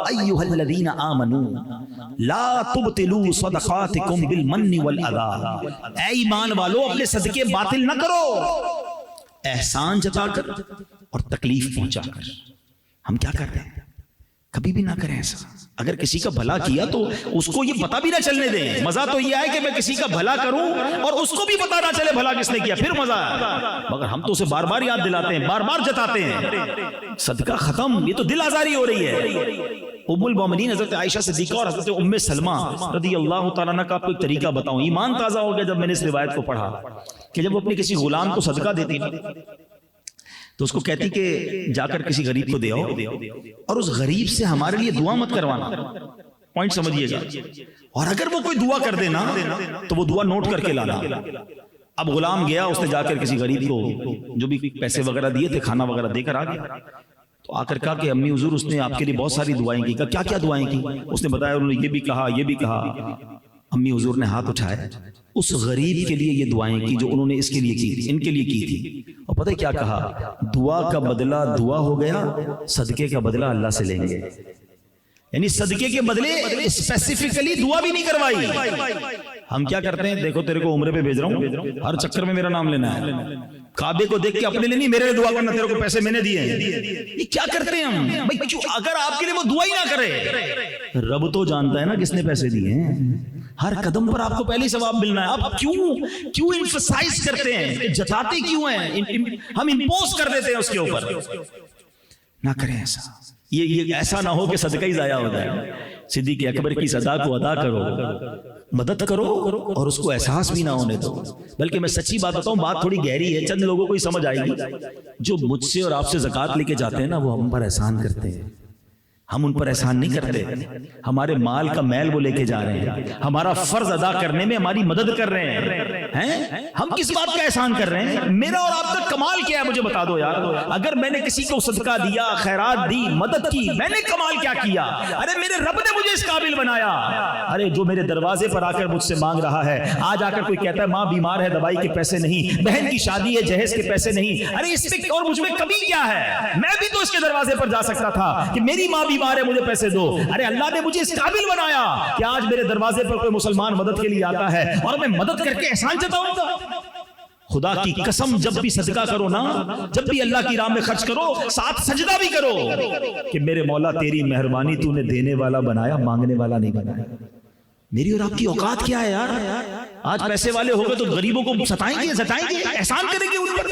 ایھا الذین آمنوا لا تبطلوا صدقاتکم بالمن والاذی، اے ایمان والو اپنے صدقے باطل نہ کرو احسان جتا کر اور تکلیف پہنچا کر۔ ہم کیا کر رہے ہیں؟ کبھی بھی نہ کریں ایسا۔ اگر کسی کا بھلا کیا تو اس کو یہ پتہ بھی نہ چلنے دیں۔ مزہ تو یہ ہے کہ میں کسی کا بھلا کروں اور اس کو بھی پتہ نہ چلے بھلا کس نے کیا، پھر مزہ ہے۔ مگر ہم تو اسے بار بار یاد دلاتے ہیں، بار بار جتاتے ہیں۔ صدقہ ختم، یہ تو دل آزاری ہو رہی ہے۔ ام المومنین حضرت عائشہ صدیقہ اور حضرت ام سلمہ رضی اللہ تعالیٰ عنہ کا آپ کو ایک طریقہ بتاؤں، ایمان تازہ ہو گیا جب میں نے اس روایت کو پڑھا کہ جب وہ اپنے کسی غلام کو صدقہ دیتی تو اس کو کہتی کہ جا کر کسی غریب کو دے آؤ، اور اس غریب سے ہمارے لیے دعا مت کروانا، پوائنٹ سمجھیے گا، اور اگر وہ کوئی دعا کر دینا تو وہ دعا نوٹ کر کے لانا۔ اب غلام گیا، اس نے جا کر کسی غریب کو جو بھی پیسے وغیرہ دیے تھے، کھانا وغیرہ دے کر آ گیا، تو آ کر کہا کہ امی حضور اس نے آپ کے لیے بہت ساری دعائیں کی۔ کہا کیا دعائیں کی؟ اس نے بتایا، انہوں نے یہ بھی کہا، یہ بھی کہا۔ امی حضور نے ہاتھ اٹھائے، اس غریب کے لیے یہ دعائیں کی جو انہوں نے اس کے لیے کی تھی، ان کے لیے کی تھی، اور پتہ کیا کہا؟ دعا کا بدلہ دعا ہو گیا، صدقے کا بدلہ اللہ سے لیں گے۔ یعنی صدقے کے بدلے اسپیسیفکلی دعا بھی نہیں کروائی۔ ہم کیا کرتے ہیں؟ دیکھو تیرے کو عمرے پہ بھیج رہا ہوں، ہر چکر میں میرا نام لینا ہے، کعبے کو دیکھ کے اپنے لیے نہیں، میرے لیے دعا کرنا، تیرے کو پیسے میں نے دیے ہیں۔ یہ کیا کرتے ہیں ہم بھائی؟ کیوں؟ اگر آپ کے لیے وہ دعا ہی نہ کرے، رب تو جانتا ہے نا کس نے پیسے دیے ہیں، ہر قدم پر آپ کو پہلے ثواب ملنا ہے۔ آپ کیوں ایمفسائز کرتے ہیں، جتاتے کیوں ہیں؟ ہم امپوز کر دیتے ہیں اس کے اوپر۔ نہ کریں ایسا، یہ ایسا نہ ہو کہ صدقہ ہی ضائع ہو جائے۔ صدیق اکبر کی صدا کو ادا کرو، مدد کرو، اور اس کو احساس بھی نہ ہونے دو۔ بلکہ میں سچی بات بتاؤں، بات تھوڑی گہری ہے، چند لوگوں کو ہی سمجھ آئے گی۔ جو مجھ سے اور آپ سے زکوٰۃ لے کے جاتے ہیں نا، وہ ہم پر احسان کرتے ہیں، ہم ان پر احسان نہیں کرتے۔ ہمارے مال کا میل وہ لے کے جا رہے ہیں، ہمارا فرض ادا کرنے میں ہماری مدد کر رہے ہیں۔ ہم کس بات کا احسان کر رہے ہیں؟ میرا اور آپ کا کمال کیا ہے مجھے بتا دو یار۔ اگر میں نے کسی کو صدقہ دیا، خیرات دی، مدد کی، میں نے کمال کیا کیا؟ ارے میرے رب نے مجھے اس قابل بنایا۔ ارے جو میرے دروازے پر آ کر مجھ سے مانگ رہا ہے، آج آ کر کوئی کہتا ہے ماں بیمار ہے، دوائی کے پیسے نہیں، بہن کی شادی ہے، جہیز کے پیسے نہیں، ارے اس میں اور مجھ میں کمی کیا ہے؟ میں بھی تو اس کے دروازے پر جا سکتا تھا کہ میری ماں بیمار ہے، مجھے پیسے دو۔ ارے اللہ نے مجھے اس قابل بنایا کہ آج میرے دروازے پر کوئی مسلمان مدد کے لیے آتا ہے اور میں مدد کر کے احسان جتاؤں گا۔ خدا کی قسم، جب بھی صدقہ کرو نا، جب بھی اللہ کی راہ میں خرچ کرو، ساتھ سجدہ بھی کرو کہ میرے مولا تیری مہربانی، تو نے دینے والا بنایا، مانگنے والا نہیں بنایا۔ میری اور آپ کی اوقات کیا ہے یار؟ آج پیسے والے ہو گئے تو غریبوں کو ستائیں گے، احسان کریں گے ان پر؟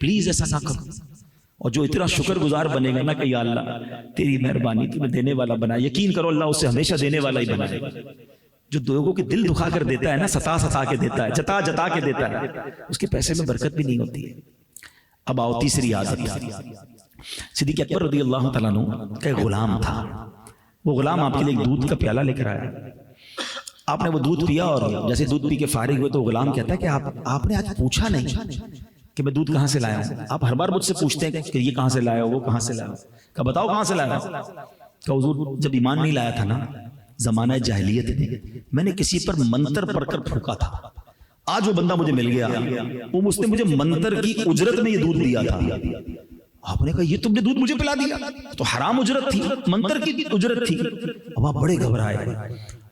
پلیز ایسا نہ کرو۔ اور جو اتنا شکر گزار بنے گا نا کہ یا اللہ تیری مہربانی، تو نے دینے والا بنا، یقین کرو اللہ اسے ہمیشہ دینے والا ہی بنائے گا۔ جو لوگوں کے دل دکھا کر دیتا ہے نا، ستا ستا کے دیتا ہے، جتا جتا کے دیتا ہے، اس کے پیسے میں برکت بھی نہیں ہوتی ہے۔ اب آؤ تیسری عادت، صدیق اکبر رضی اللہ تعالیٰ عنہ کا ایک غلام تھا، وہ غلام آپ کے لیے ایک دودھ کا پیالہ لے کر آیا، آپ نے وہ دودھ پیا اور جیسے دودھ پی کے فارغ ہوئے تو غلام کہتا ہے کہ آپ نے آج پوچھا نہیں کہ میں دودھ کہاں سے لایا ہوں، آپ ہر بار مجھ سے پوچھتے ہیں کہ یہ کہاں سے لایا ہو، وہ کہاں سے لایا ہو، کہ بتاؤ کہاں سے لایا ہو، کہ حضور جب ایمان نہیں لایا تھا نا زمانہ جاہلیت میں، میں نے کسی پر منتر پڑھ کر پھونکا تھا، آج وہ بندہ مجھے مل گیا، وہ اس نے مجھے منتر کی اجرت میں یہ دودھ دیا تھا۔ آپ نے کہا یہ تم نے دودھ مجھے پلا دیا، تو حرام اجرت تھی، منتر کی اجرت تھی۔ اب آپ بڑے گھبرائے،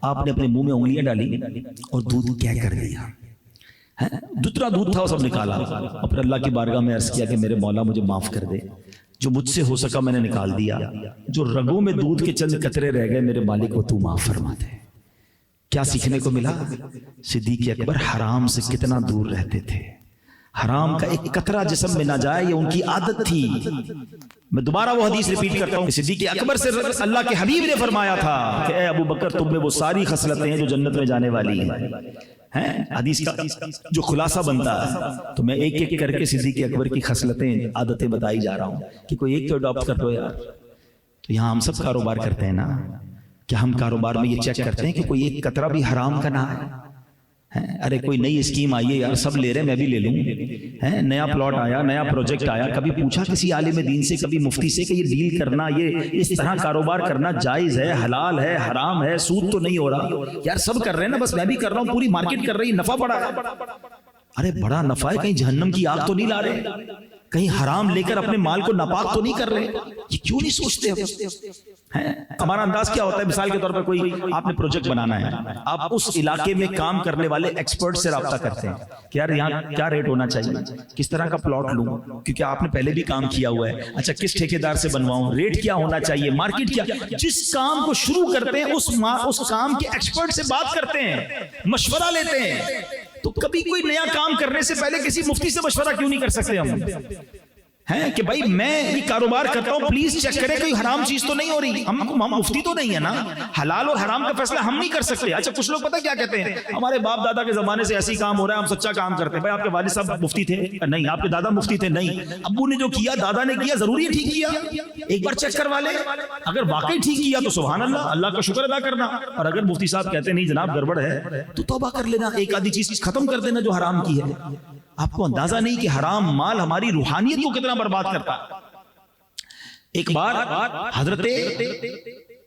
آپ نے اپنے منہ میں انگلیاں ڈالی اور دودھ کیا کر دیا، جتنا دودھ تھا وہ سب نکالا، اور پھر اللہ کی بارگاہ میں عرض کیا کہ میرے مولا مجھے معاف کر دے، جو مجھ سے ہو سکا میں نے نکال دیا، جو رگوں میں دودھ کے چند قطرے رہ گئے میرے مالک کو تو معاف فرما دے۔ کیا سیکھنے کو ملا؟ صدیق اکبر حرام سے کتنا دور رہتے تھے، حرام کا ایک قطرہ جسم میں نہ جائے، یہ ان کی عادت تھی۔ میں دوبارہ وہ حدیث ریپیٹ کرتا ہوں، صدیق اکبر سے اللہ کے حبیب نے فرمایا تھا کہ اے ابو بکر تم میں وہ ساری خصلتیں ہیں جو جنت میں جانے والی ہیں۔ حدیث کا جو خلاصہ بنتا ہے تو میں ایک ایک کر کے صدیق اکبر کی خصلتیں عادتیں بتائی جا رہا ہوں کہ کوئی ایک تو اڈاپٹ کر دو یار۔ تو یہاں ہم سب کاروبار کرتے ہیں نا، کیا ہم کاروبار میں یہ چیک کرتے ہیں کہ کوئی ایک قطرہ بھی حرام کا نہ ہے؟ ارے کوئی نئی اسکیم آئی ہے یار، سب لے رہے میں بھی لے لوں، نیا پلاٹ آیا، نیا پروجیکٹ آیا، کبھی پوچھا کسی عالم دین سے، کبھی مفتی سے کہ یہ ڈیل کرنا، یہ اس طرح کاروبار کرنا جائز ہے، حلال ہے، حرام ہے، سود تو نہیں ہو رہا؟ یار سب کر رہے ہیں نا، بس میں بھی کر رہا ہوں، پوری مارکیٹ کر رہی ہے، نفع بڑا ہے۔ ارے بڑا نفع ہے، کہیں جہنم کی آگ تو نہیں لا رہے، کہیں حرام لے کر اپنے مال کو ناپاک تو نہیں کر رہے؟ یہ کیوں نہیں سوچتے ہیں؟ ہمارا انداز کیا ہوتا ہے، مثال کے طور پر کوئی آپ نے پروجیکٹ بنانا ہے، آپ اس علاقے میں کام کرنے والے ایکسپرٹ سے رابطہ کرتے ہیں کہ یار یہاں کیا ریٹ ہونا چاہیے، کس طرح کا پلاٹ لوں، کیونکہ آپ نے پہلے بھی کام کیا ہوا ہے، اچھا کس ٹھیکیدار سے بنواؤں، ریٹ کیا ہونا چاہیے، مارکیٹ کیا۔ جس کام کو شروع کرتے ہیں اس کام کے ایکسپرٹ سے بات کرتے ہیں، مشورہ لیتے ہیں۔ تو کبھی کوئی نیا کام کرنے سے پہلے کسی مفتی سے مشورہ کیوں نہیں کر سکتے ہم؟ ہیں کہ بھائی میں یہ کاروبار کرتا ہوں، پلیز چیک کریں کوئی حرام چیز تو نہیں ہو رہی۔ ہم مفتی تو نہیں ہے نا، حلال اور حرام کا فیصلہ ہم نہیں کر سکتے۔ اچھا کچھ لوگ پتہ کیا کہتے ہیں، ہمارے باپ دادا کے زمانے سے ایسی کام ہو رہا ہے، ہم سچا کام کرتے ہیں۔ بھائی آپ کے والد صاحب مفتی تھے؟ نہیں۔ آپ کے دادا مفتی تھے؟ نہیں۔ ابو نے جو کیا، دادا نے کیا، ضروری ہے ٹھیک کیا؟ ایک بار چیک کروا لیں، اگر واقعی ٹھیک کیا تو سبحان اللہ، اللہ کا شکر ادا کرنا، اور اگر مفتی صاحب کہتے نہیں جناب گڑبڑ ہے تو توبہ کر لینا، ایک آدھی چیز ختم کر دینا جو حرام کی ہے۔ آپ کو اندازہ نہیں کہ حرام مال ہماری روحانیت کو کتنا برباد کرتا ہے۔ ایک بار حضرت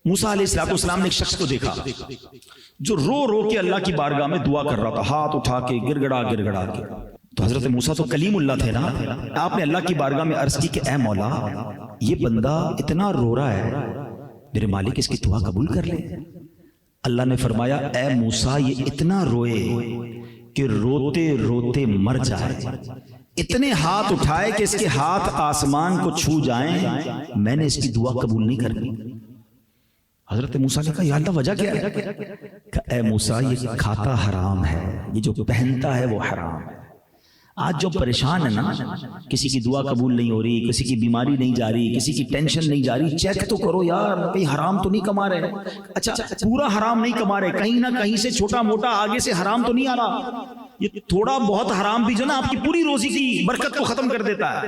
موسیٰ علیہ السلام نے ایک شخص کو دیکھا جو رو رو کے اللہ کی بارگاہ میں دعا کر رہا تھا، ہاتھ اٹھا کے گڑ گڑا کے۔ تو حضرت موسیٰ تو کلیم اللہ تھے نا، آپ نے اللہ کی بارگاہ میں عرض کی کہ اے مولا یہ بندہ اتنا رو رہا ہے، میرے مالک اس کی دعا قبول کر لے۔ اللہ نے فرمایا اے موسیٰ یہ اتنا روئے کہ روتے روتے مر جائے، اتنے ہاتھ اٹھائے کہ اس کے ہاتھ آسمان کو چھو جائیں، میں نے اس کی دعا قبول نہیں کرنی۔ حضرت موسیٰ نے کہا یا اللہ وجہ کیا ہے؟ کہ اے موسیٰ یہ کھاتا حرام ہے، یہ جو پہنتا ہے وہ حرام ہے۔ آج جو پریشان ہے نا، کسی کی دعا قبول نہیں ہو رہی، کسی کی بیماری نہیں جا رہی، کسی کی ٹینشن نہیں جا رہی، چیک تو کرو یار کہیں حرام تو نہیں کما رہے۔ اچھا پورا حرام نہیں کما رہے، کہیں نہ کہیں سے چھوٹا موٹا آگے سے حرام تو نہیں آ رہا۔ یہ تھوڑا بہت حرام بھی جو نا آپ کی پوری روزی کی برکت کو ختم کر دیتا ہے۔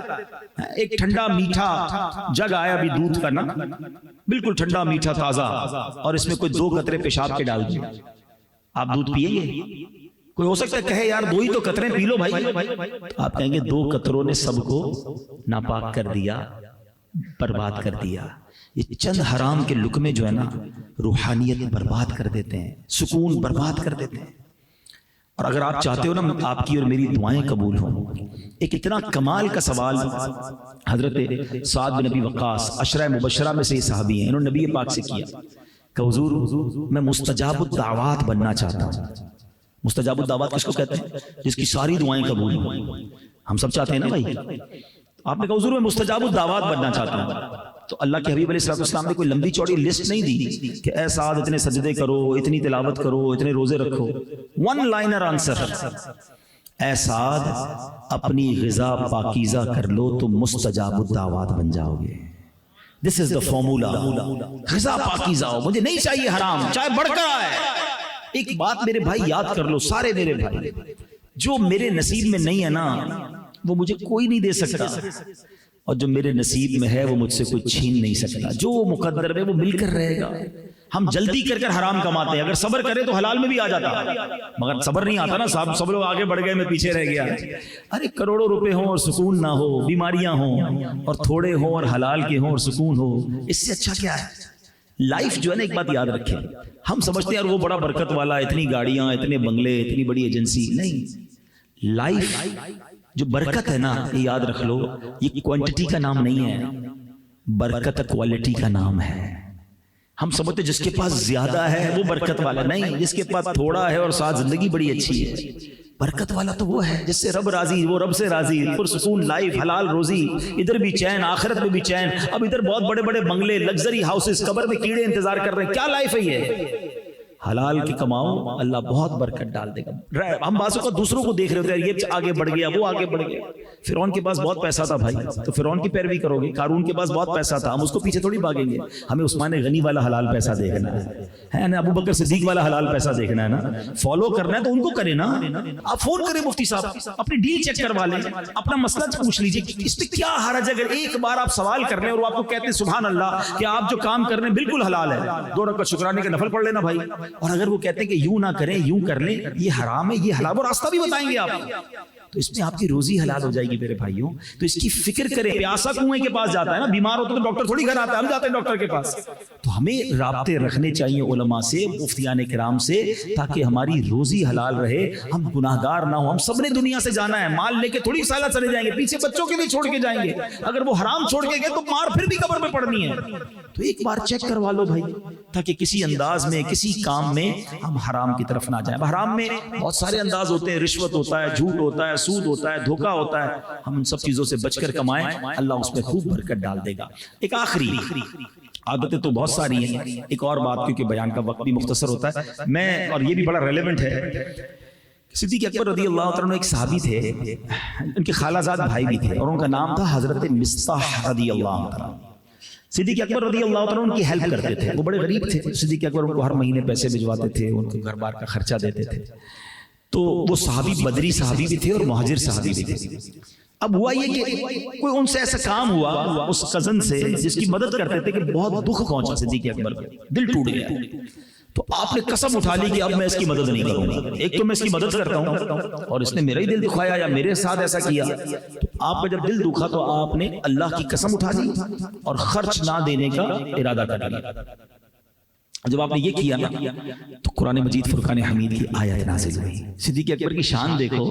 ایک ٹھنڈا میٹھا جگ آیا ابھی دودھ کا نا، بالکل ٹھنڈا میٹھا تازہ، اور اس میں کوئی 2 قطرے پیشاب کے ڈال دیں، آپ دودھ پیئیں گے؟ کوئی ہو سکتا ہے کہے یار 2 ہی تو قطرے پی لو بھائی، آپ کہیں گے 2 قطروں نے سب کو ناپاک کر دیا، برباد کر دیا۔ یہ چند حرام کے لقمے جو ہے نا روحانیت برباد کر دیتے ہیں، سکون برباد کر دیتے ہیں۔ اور اگر آپ چاہتے ہو نا آپ کی اور میری دعائیں قبول ہوں، ایک اتنا کمال کا سوال حضرت سعد بن ابی وقاص عشرہ مبشرہ میں سے یہ صحابی ہیں، انہوں نے نبی پاک سے کیا کہ حضور میں مستجاب الدعوات بننا چاہتا ہوں۔ مستجاب الدعوات کس کو کہتے ہیں؟ جس کی ساری دعائیں قبول ہوں۔ ہم سب چاہتے ہیں نا بھائی۔ آپ نے کہا حضور میں مستجاب الدعوات بننا چاہتا ہوں، تو اللہ کے حبیب علیہ السلام نے کوئی لمبی چوڑی لسٹ نہیں دی کہ اے سعد اتنے سجدے کرو، اتنی تلاوت کرو، اتنے روزے رکھو۔ 1 لائنر آنسر، اے سعد اپنی غذا پاکیزہ کر لو تو مستجاب الدعوات بن جاؤ گے۔ دس از دا فارمولا، غذا پاکیزہ ہو، مجھے نہیں چاہیے حرام چاہے بڑھ کر آئے، ایک بات میرے بھائی یاد کر لو، سارے میرے بھائی، جو میرے نصیب میں نہیں ہے نا وہ مجھے کوئی نہیں دے سکتا، اور جو میرے نصیب میں ہے وہ مجھ سے کوئی چھین نہیں سکتا۔ جو مقدر میں وہ مل کر رہے گا۔ ہم جلدی کر کر حرام کماتے ہیں، اگر صبر کرے تو حلال میں بھی آ جاتا، مگر صبر نہیں آتا نا صاحب، سب لوگ آگے بڑھ گئے، میں پیچھے رہ گیا۔ ارے کروڑوں روپے ہوں اور سکون نہ ہو، بیماریاں ہوں اور تھوڑے ہوں اور حلال کے ہوں اور سکون ہو، اس سے اچھا کیا ہے؟ لائف جو ہے نا، ایک بات یاد رکھیں، ہم سمجھتے ہیں یار وہ بڑا برکت والا، اتنی گاڑیاں، اتنے بنگلے، اتنی بڑی ایجنسی، نہیں۔ لائف جو برکت ہے نا، یہ یاد رکھ لو، یہ کوانٹٹی کا نام نہیں ہے، برکت کوالٹی کا نام ہے۔ ہم سمجھتے جس کے پاس زیادہ ہے وہ برکت والا، نہیں، جس کے پاس تھوڑا ہے اور ساتھ زندگی بڑی اچھی ہے، برکت والا تو وہ ہے جس سے رب راضی، وہ رب سے راضی، پرسکون لائف، حلال روزی، ادھر بھی چین، آخرت میں بھی چین۔ اب ادھر بہت بڑے بڑے بنگلے، لگژری ہاؤسز، قبر میں کیڑے انتظار کر رہے ہیں، کیا لائف ہے یہ؟ حلال کی کماؤ، اللہ بہت برکت ڈال دے گا۔ ہم بعض اوقات دوسروں کو دیکھ رہے ہوتے ہیں، یہ آگے بڑھ گیا، وہ آگے بڑھ گیا۔ فرعون کے پاس بہت پیسہ تھا بھائی، تو فرعون کی پیروی کرو گے۔ قارون کے پاس بہت پیسہ تھا، ہم اس کو پیچھے تھوڑی بھاگیں گے، ہمیں عثمان غنی والا حلال پیسہ دیکھنا ہے نا، ابو بکر صدیق والا حلال پیسہ دیکھنا ہے نا، فالو کرنا ہے تو ان کو کرے نا۔ آپ فون کریں مفتی صاحب، اپنی ڈیل چیک کروا لیں، اپنا مسئلہ پوچھ لیجئے، اس پہ کیا حرج ہے اگر ایک بار آپ سوال کر لیں اور وہ آپ کو کہتے ہیں سبحان اللہ کہ آپ جو کام کر رہے ہیں بالکل حلال ہے، 2 رکعت شکرانے کا نفل پڑھ لینا بھائی۔ اور اگر وہ کہتے ہیں کہ یوں نہ کریں، یوں کر لیں، یہ حرام ہے، یہ حلال، وہ راستہ بھی بتائیں گے آپ، تو اس میں آپ کی روزی حلال ہو جائے گی میرے بھائیوں۔ تو اس کی فکر کریں۔ پیاسا کنویں کے پاس جاتا ہے نا، بیمار ہوتا ہے تو ڈاکٹر تھوڑی گھر آتا ہے، ہم جاتے ہیں ڈاکٹر کے پاس۔ تو ہمیں رابطے رکھنے چاہیے علماء سے، مفتیان کرام سے، تاکہ ہماری روزی حلال رہے، ہم گناہگار نہ ہوں۔ ہم سب نے دنیا سے جانا ہے، مال لے کے تھوڑی سالہ چلے جائیں گے، پیچھے بچوں کے لیے چھوڑ کے جائیں گے۔ اگر وہ حرام چھوڑ کے گئے تو مار پھر بھی قبر میں پڑنی ہے۔ تو ایک بار چیک کروا لو بھائی، تاکہ کسی انداز میں، کسی کام میں ہم حرام کی طرف نہ جائیں۔ حرام میں بہت سارے انداز ہوتے ہیں، رشوت ہوتا ہے، جھوٹ ہوتا ہے، سود ہوتا ہے، دھوکہ ہوتا ہے۔ ہم ان سب چیزوں سے بچ کر کمائیں، اللہ اس میں خوب برکت ڈال دے گا۔ ایک آخری، عادتیں تو بہت ساری ہیں، ایک اور بات، کیونکہ بیان کا وقت بھی مختصر ہوتا ہے، میں، اور یہ بھی بڑا ریلیونٹ ہے۔ صدیق اکبر رضی اللہ عنہ ایک صحابی تھے، ان کے خالہ زاد بھائی بھی تھے، اور ان کا نام تھا حضرت مصطح رضی اللہ عنہ۔ صدیق اکبر رضی اللہ عنہ ان کی ہیلپ کرتے تھے، وہ بڑے غریب تھے، صدیق اکبر ان کو ہر مہینے پیسے بھجواتے تھے، ان کو گھر بار کا خرچہ دیتے تھے۔ تو وہ صحابی بدری صحابی بھی تھے اور مہاجر صحابی بھی تھے۔ اب ہوا یہ کہ کوئی ان سے ایسا کام ہوا اس کزن سے جس کی مدد کرتے تھے کہ بہت دکھ پہنچا صدیق اکبر کو، دل ٹوٹ گیا۔ تو آپ نے قسم اٹھا لی کہ اب میں اس کی مدد نہیں کروں گا، ایک تو میں اس کی مدد کرتا ہوں اور اس نے میرا ہی دل دکھایا یا میرے ساتھ ایسا کیا۔ تو آپ کا جب دل دکھا تو آپ نے اللہ کی قسم اٹھا لی اور خرچ نہ دینے کا ارادہ کر لیا۔ جب آپ نے یہ کیا نا تو قرآن مجید فرقان حمید کی آیت نازل ہوئی۔ صدیق اکبر کی شان دیکھو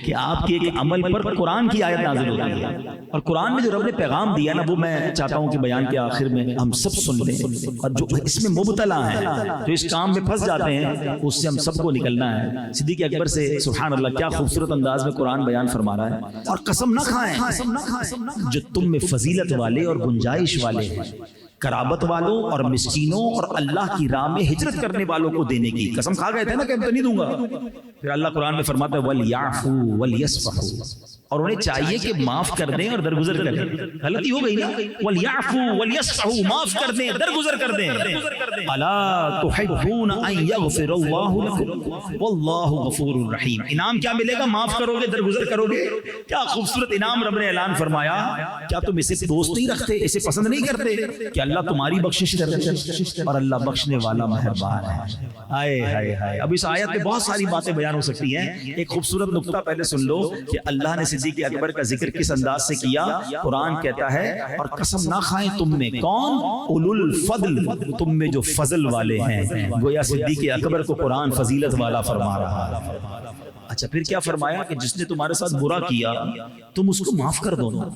کہ آپ کے ایک عمل پر قرآن کی آیت نازل ہوتی ہے، اور قرآن میں جو رب نے پیغام دیا نا وہ میں چاہتا ہوں کہ بیان کے آخر میں ہم سب سن لیں، اور جو اس میں مبتلا ہیں، جو اس کام میں پھنس جاتے ہیں، اس سے ہم سب کو نکلنا ہے۔ صدیق اکبر سے سبحان اللہ کیا خوبصورت انداز میں قرآن بیان فرما رہا ہے۔ اور قسم نہ کھائیں جو تم میں فضیلت والے اور گنجائش والے ہیں، قرابت والوں اور مسکینوں اور اللہ کی راہ میں ہجرت کرنے والوں کو دینے کی۔ قسم کھا گئے تھے نا کہ میں تو نہیں دوں گا۔ پھر اللہ قرآن میں فرماتا ہے وَلْيَعْفُوا وَلْيَصْفَحُوا، اور انہیں چاہیے کہ معاف کر دیں اور درگزر کریں۔ غلطی ہو گئی نا، وَلْيَعْفُوا وَلْيَصْفَحُوا، معاف کر دیں، درگزر کر دیں۔ أَلَا تُحِبُّونَ أَن يَغْفِرَ اللَّهُ لَكُمْ وَاللَّهُ غَفُورٌ رَحِيمٌ۔ انعام کیا ملے گا؟ معاف کرو گے، درگزر کرو گے۔ کیا خوبصورت انعام رب نے اعلان فرمایا۔ کیا تم اسے دوست نہیں رکھتے، اسے پسند نہیں کرتے کہ اللہ تمہاری بخشش کرے، اور اللہ بخشنے والا مہربان ہے۔ ہائے ہائے ہائے۔ اب اس آیت میں بہت ساری باتیں بیان ہو سکتی ہیں۔ ایک خوبصورت نقطہ پہلے سن لو کہ اللہ نے صدیق اکبر کا ذکر کس انداز سے کیا۔ قرآن کہتا ہے اور قسم نہ کھائیں تم میں کون؟ اولو الفضل، تم میں جو فضل والے ہیں۔ گویا صدیق اکبر کو قرآن فضیلت والا فرما رہا ہے۔ اچھا پھر کیا فرمایا کہ جس نے تمہارے ساتھ برا کیا تم اس کو معاف کر دو نا،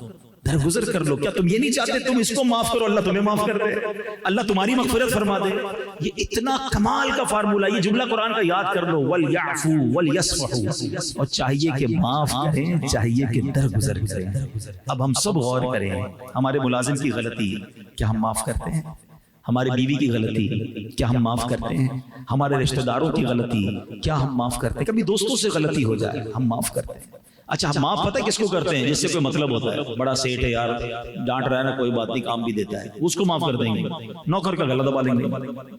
درگزر کر لو۔ کیا تم یہ نہیں چاہتے تم اس کو معاف کرو اللہ تمہیں معاف کر دے، اللہ تمہاری مغفرت فرما دے؟ یہ اتنا کمال کا فارمولہ، یہ جملہ قرآن کا یاد کر لو، وَلْيَعْفُوا وَلْيَصْفَحُوا، اور چاہیے کہ معاف کریں، چاہیے کہ درگزر کریں۔ اب ہم سب غور کریں، ہمارے ملازم کی غلطی کیا ہم معاف کرتے ہیں؟ ہمارے بیوی کی غلطی کیا ہم معاف کرتے ہیں؟ ہمارے رشتہ داروں کی غلطی کیا ہم معاف کرتے ہیں؟ کبھی دوستوں سے غلطی ہو جائے ہم معاف کرتے ہیں۔ اچھا معاف پتہ ہے کس کو کرتے ہیں؟ جس سے کوئی مطلب ہوتا ہے، بڑا سیٹ ہے یار، ڈانٹ رہا ہے نا کوئی بات نہیں، کام بھی دیتا ہے، اس کو معاف کر دیں گے۔ نوکر کا گلا دبا لیں گے،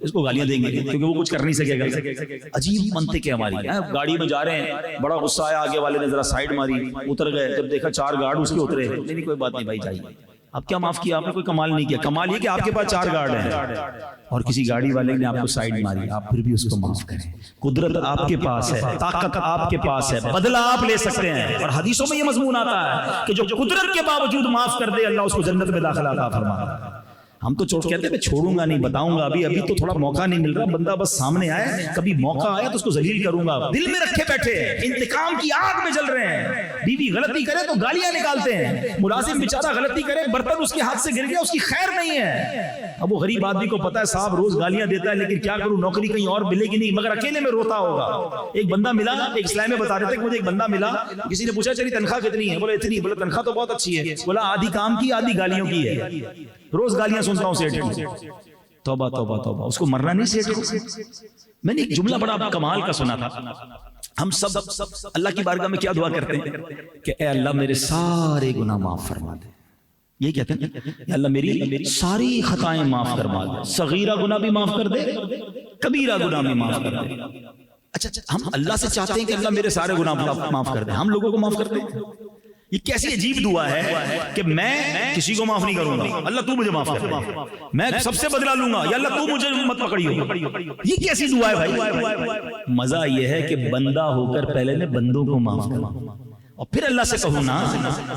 اس کو گالیاں دیں گے کیونکہ وہ کچھ کر نہیں سکے گا۔ عجیب منطق ہے ہماری۔ گاڑی میں جا رہے ہیں، بڑا غصہ آیا، آگے والے نے ذرا سائیڈ ماری، اتر گئے، جب دیکھا 4 گارڈ اس کے اترے، نہیں کوئی بات نہیں بھائی چاہیے۔ اب کیا معاف کیا آپ نے؟ کوئی کمال نہیں کیا۔ کمال یہ کہ آپ کے پاس 4 گارڈ ہیں اور کسی گاڑی والے نے آپ کو سائیڈ ماری، آپ پھر بھی اس کو معاف کریں۔ قدرت آپ کے پاس ہے، طاقت آپ کے پاس ہے، بدلہ آپ لے سکتے ہیں۔ اور حدیثوں میں یہ مضمون آتا ہے کہ جو قدرت کے باوجود معاف کر دے، اللہ اس کو جنت میں داخلہ عطا فرماتا ہے۔ ہم تو کہتے ہیں میں چھوڑوں گا نہیں، بتاؤں گا، ابھی تو تھوڑا موقع نہیں مل رہا، بندہ بس سامنے آئے، کبھی موقع آیا تو اس کو ذلیل کروں گا۔ دل میں رکھے بیٹھے انتقام کی آگ میں جل رہے ہیں۔ بیوی غلطی کرے تو گالیاں نکالتے ہیں، ملازم بیچارہ غلطی کرے، برتن اس کے ہاتھ سے گر گیا، اس کی خیر نہیں ہے۔ اب وہ غریب آدمی کو پتا ہے صاحب روز گالیاں دیتا ہے، لیکن کیا کروں، نوکری کہیں اور ملے گی نہیں، مگر اکیلے میں روتا ہوگا۔ ایک بندہ ملا، ایک اسلام میں بتا رہے تھے کہ مجھے ایک بندہ ملا، کسی نے پوچھا چلی تنخواہ کتنی ہے؟ بولے اتنی۔ بولے تنخواہ تو بہت اچھی ہے۔ بولا آدھی کام کی آدھی گالیوں کی ہے، روز گالیاں سنتا ہوں سیٹ کی۔ توبہ توبہ توبہ، اس کو مرنا نہیں سیٹ کو۔ میں نے ایک جملہ بڑا کمال کا سنا تھا۔ ہم سب اللہ کی بارگاہ میں کیا دعا کرتے ہیں کہ اے اللہ میرے سارے گناہ معاف فرما دے۔ یہ کہتے ہیں اے اللہ میری ساری خطائیں معاف فرما دے، صغیرہ گناہ بھی معاف کر دے، کبیرہ گناہ بھی معاف کر دے۔ اچھا ہم اللہ سے چاہتے ہیں کہ اللہ میرے سارے گناہ معاف کر دے، ہم لوگوں کو معاف کر دے۔ یہ کیسی عجیب دعا ہے کہ میں کسی کو معاف نہیں کروں گا، اللہ تو مجھے معاف کر، میں سب سے بدلہ لوں گا، یا اللہ تو مجھے مت پکڑیو۔ یہ کیسی دعا ہے بھائی؟ مزہ یہ ہے کہ بندہ ہو کر پہلے میں بندوں کو معاف کروں اور پھر اللہ سے کہوں نا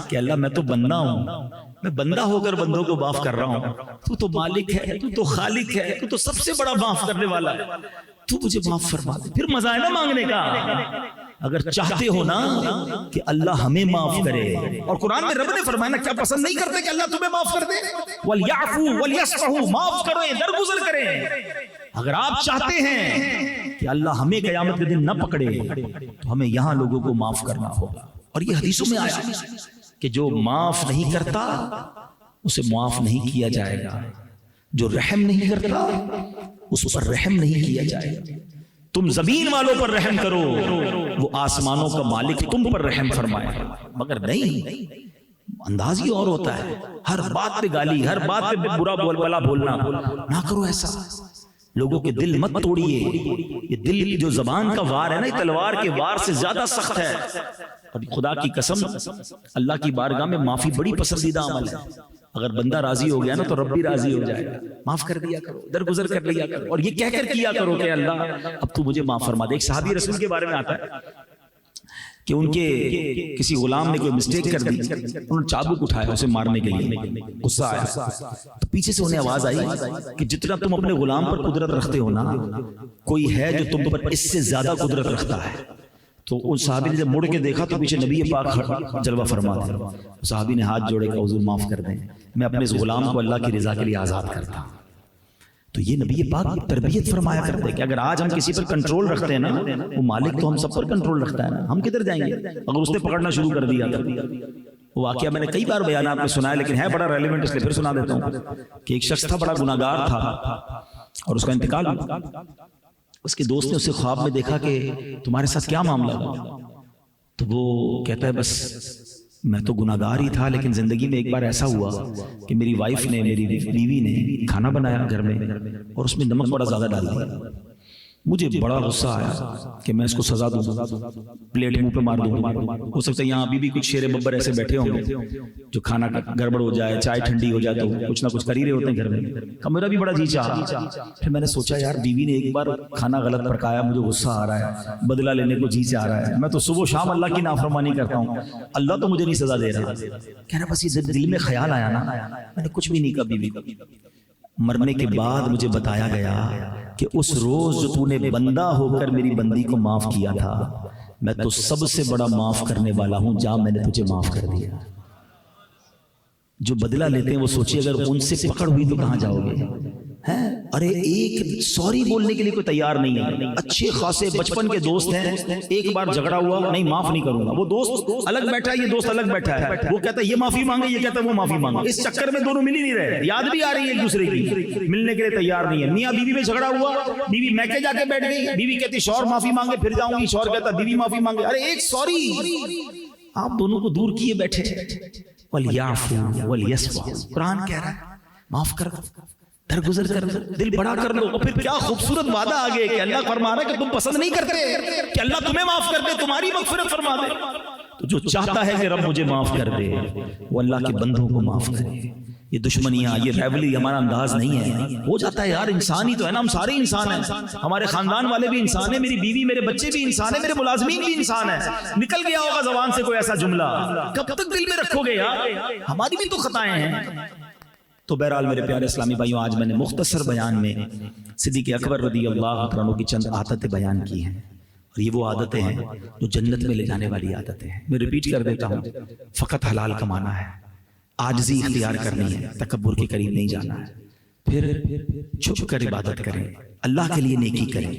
کہ اللہ میں تو بندہ ہوں، میں بندہ ہو کر بندوں کو معاف کر رہا ہوں، تو مالک ہے، تو خالق ہے، تو سب سے بڑا معاف کرنے والا ہے، تو مجھے معاف فرما دے۔ پھر مزہ ہے نا مانگنے کا۔ اگر چاہتے ہو نا کہ اللہ ہمیں معاف کرے، اور قرآن میں رب نے فرمایا نا، کیا پسند نہیں کرتے کہ اللہ تمہیں معاف کر دے؟ وَلْيَعْفُوا وَلْيَصْفَحُوا، معاف کریں، درگزر کریں۔ اگر آپ چاہتے ہیں کہ اللہ ہمیں قیامت کے دن نہ پکڑے تو ہمیں یہاں لوگوں کو معاف کرنا ہوگا۔ اور یہ حدیثوں میں آیا کہ جو معاف نہیں کرتا اسے معاف نہیں کیا جائے گا، جو رحم نہیں کرتا اس پر رحم نہیں کیا جائے گا۔ تم زمین والوں پر رحم کرو، وہ آسمانوں کا مالک تم پر رحم فرمائے، مگر نہیں، انداز ہی اور ہوتا ہے، ہر بات پہ گالی، ہر بات پہ برا بلا بولنا، نہ کرو ایسا۔ لوگوں کے دل مت توڑیے، یہ دل جو زبان کا وار ہے نا، یہ تلوار کے وار سے زیادہ سخت ہے۔ اور خدا کی قسم اللہ کی بارگاہ میں معافی بڑی پسندیدہ عمل ہے۔ اگر بندہ راضی ہو گیا نا تو رب بھی راضی ہو جائے گا۔ معاف کر دیا کرو، درگزر کر لیا کرو، اور یہ کہہ کر کیا کرو کہ اللہ اب تو مجھے معاف فرما دے۔ ایک صحابی رسول کے بارے میں آتا ہے کہ ان کے کسی غلام نے کوئی مسٹیک کر دی، انہوں نے چابک اٹھایا اسے مارنے کے لیے، غصہ آیا تو پیچھے سے انہیں آواز آئی کہ جتنا تم اپنے غلام پر قدرت رکھتے ہو نا، کوئی ہے جو تم پر اس سے زیادہ قدرت رکھتا ہے۔ تو اس صحابی نے جب مڑ کے دیکھا تو پیچھے نبی پاک جلوہ فرما تھے۔ صحابی نے ہاتھ جوڑے کہ حضور معاف کر دیں، میں اپنے اس غلام کو اللہ کی رضا کے لیے آزاد کرتا ہوں۔ تو یہ نبی پاک کی تربیت فرمایا کرتے ہیں کہ اگر آج ہم کسی پر کنٹرول رکھتے ہیں نا، وہ مالک تو ہم سب پر کنٹرول رکھتا ہے نا، ہم کدھر جائیں گے اگر اس نے پکڑنا شروع کر دیا تو۔ وہ واقعہ میں نے کئی بار بیانات میں سنا ہے، لیکن ہے بڑا ریلیونٹ، اس لیے پھر سنا دیتا ہوں کہ ایک شخص تھا، بڑا گناہگار تھا اور اس کا انتقال ہوا۔ اس کے دوست نے اسے خواب میں دیکھا کہ تمہارے ساتھ کیا معاملہ ہوا؟ تو وہ کہتا ہے بس میں تو گناہگار ہی تھا، لیکن زندگی میں ایک بار ایسا ہوا کہ میری وائف نے، میری بیوی نے کھانا بنایا گھر میں اور اس میں نمک بڑا زیادہ ڈال دیا۔ مجھے بڑا غصہ آیا کہ میں اس کو سزا دوں، پلیٹ منہ پہ مار دوں۔ ہو سکتا ہے یہاں ابھی بھی کچھ شیر ببر ایسے بیٹھے ہوں گے جو کھانا گڑبڑ ہو جائے، چائے ٹھنڈی ہو جائے تو کچھ نہ کچھ کر ہی رہے ہوتے ہیں گھر میں۔ میرا بھی بڑا جی چاہا، پھر میں نے سوچا یار بیوی نے ایک بار کھانا غلط پکایا، مجھے غصہ آ رہا ہے، بدلہ لینے کو جی چاہ رہا ہے، میں تو صبح و شام اللہ کی نافرمانی کرتا ہوں، اللہ تو مجھے نہیں سزا دے رہا۔ کہہ رہا بس یہ دل میں خیال آیا نا، میں نے کچھ بھی نہیں کہا بیوی کو۔ مرنے کے بعد مجھے بتایا گیا کہ اس روز جو تو نے بندہ ہو کر میری بندی کو معاف کیا تھا، میں تو سب سے بڑا معاف کرنے والا ہوں، جا میں نے تجھے معاف کر دیا۔ جو بدلہ لیتے ہیں وہ سوچیے اگر ان سے پکڑ ہوئی تو کہاں جاؤ گے؟ ارے ایک سوری بولنے کے لیے کوئی تیار نہیں ہے۔ اچھے خاصے بچپن کے دوست ہیں، ایک بار جھگڑا ہوا نہیں معاف نہیں کروں گا، وہ دوست الگ بیٹھا ہے، یہ دوست الگ بیٹھا ہے، وہ کہتا ہے یہ معافی مانگے، یہ کہتا ہے وہ معافی مانگے، اس چکر میں دونوں مل ہی نہیں رہے، یاد بھی آ رہی ہے ایک دوسرے کی، ملنے کے لیے تیار نہیں ہے۔ میاں بیوی میں جھگڑا ہوا، بیوی میکے جا کے بیٹھ گئی، بیوی کہتی شوہر معافی مانگے پھر جاؤں گی، شوہر کہتا بیوی معافی مانگے، ارے ایک سوری آپ دونوں کو دور کیے بیٹھے. وَلْيَعْفُوا وَلْيَصْفَحُوا, قرآن کہہ رہا ہے معاف کر دو, درگزر کر دو, دل بڑا کر لو. اور پھر کیا خوبصورت وعدہ آگے کہ اللہ فرما رہا ہے کہ تم پسند نہیں کرتے کہ اللہ تمہیں معاف کر دے, تمہاری مغفرت فرما دے. تو جو چاہتا ہے کہ رب مجھے معاف کر دے وہ اللہ کے بندوں کو معاف کرے. یہ دشمنیاں, یہ ریولی ہمارا انداز نہیں ہے. ہو جاتا ہے یار, انسان ہی تو ہے نا, ہم سارے انسان ہیں, ہمارے خاندان والے بھی انسان ہیں, میری بیوی میرے بچے بھی انسان ہیں, میرے ملازمین بھی انسان ہیں. نکل گیا ہوگا زبان سے کوئی ایسا جملہ, کب تک دل میں رکھو گے یار, ہماری بھی تو خطائیں ہیں. تو بہرحال میرے پیارے اسلامی بھائیوں, آج میں نے مختصر بیان میں صدیق اکبر رضی اللہ عنہ کی چند عادتیں بیان کی ہیں, اور یہ وہ عادتیں ہیں جو جنت میں لے جانے والی عادتیں ہیں. میں ریپیٹ کر دیتا ہوں, فقط حلال کمانا ہے, عاجزی اختیار کرنی ہے, تکبر کے قریب نہیں جانا ہے, پھر چھپ کر عبادت کریں, اللہ کے لیے نیکی کریں,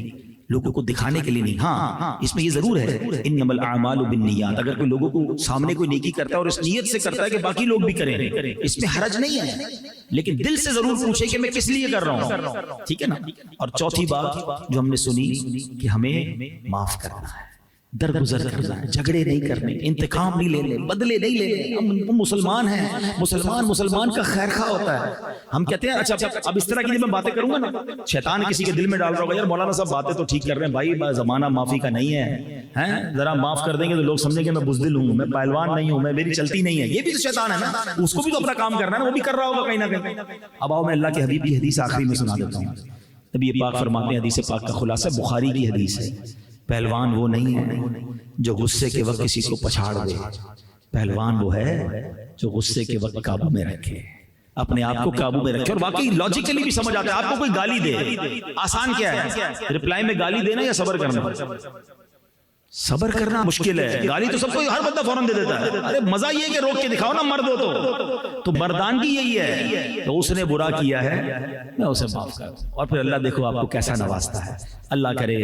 لوگوں کو دکھانے کے لیے نہیں. ہاں اس میں یہ ضرور ہے, انما الاعمال بالنیات, اگر کوئی لوگوں کو سامنے کوئی نیکی کرتا ہے اور اس نیت سے کرتا ہے کہ باقی لوگ بھی کریں, اس میں حرج نہیں ہے, لیکن دل سے ضرور پوچھے کہ میں کس لیے کر رہا ہوں, ٹھیک ہے نا. اور چوتھی بات جو ہم نے سنی کہ ہمیں معاف کرنا ہے, درگزر کرنا ہے, جھگڑے نہیں کرنے, انتقام نہیں لینے, بدلے نہیں لینے. ہم مسلمان ہیں, مسلمان کا خیر خواہ ہوتا ہے. ہم کہتے ہیں اچھا اب اس طرح کی میں باتیں کروں گا نا, شیطان کسی کے دل میں ڈال رہا ہوگا, یار مولانا صاحب باتیں تو ٹھیک کر رہے ہیں بھائی, زمانہ معافی کا نہیں ہے, ذرا معاف کر دیں گے تو لوگ سمجھیں گے میں بزدل ہوں, میں پہلوان نہیں ہوں, میں میری چلتی نہیں ہے. یہ بھی تو شیطان ہے نا, اس کو بھی تو اپنا کام کرنا ہے, وہ بھی کر رہا ہوگا کہیں نہ کہیں. اب آؤ میں اللہ کے حبیب کی حدیث آخری میں سنا دیتا ہوں. نبی پاک فرماتے ہیں, حدیث پاک کا خلاصہ بخاری کی حدیث ہے, پہلوان وہ نہیں ہے جو غصے کے وقت کسی کو پچھاڑ دے, پہلوان وہ ہے جو غصے کے وقت قابو میں رکھے, اپنے آپ کو قابو میں رکھے. اور واقعی لاجیکلی بھی سمجھ آتا ہے. آپ کو کوئی گالی دے, آسان کیا ہے, رپلائی میں گالی دینا یا صبر کرنا؟ صبر کرنا مشکل ہے. گالی تو سب کو ہر بندہ فوراً دے دیتا ہے. ارے مزہ یہ ہے کہ روک کے دکھاؤ نا, مرد ہو تو مردانگی یہی ہے, تو اس نے برا کیا ہے میں اسے معاف کر دوں. اور پھر اللہ دیکھو آپ کو کیسا نوازتا ہے. اللہ کرے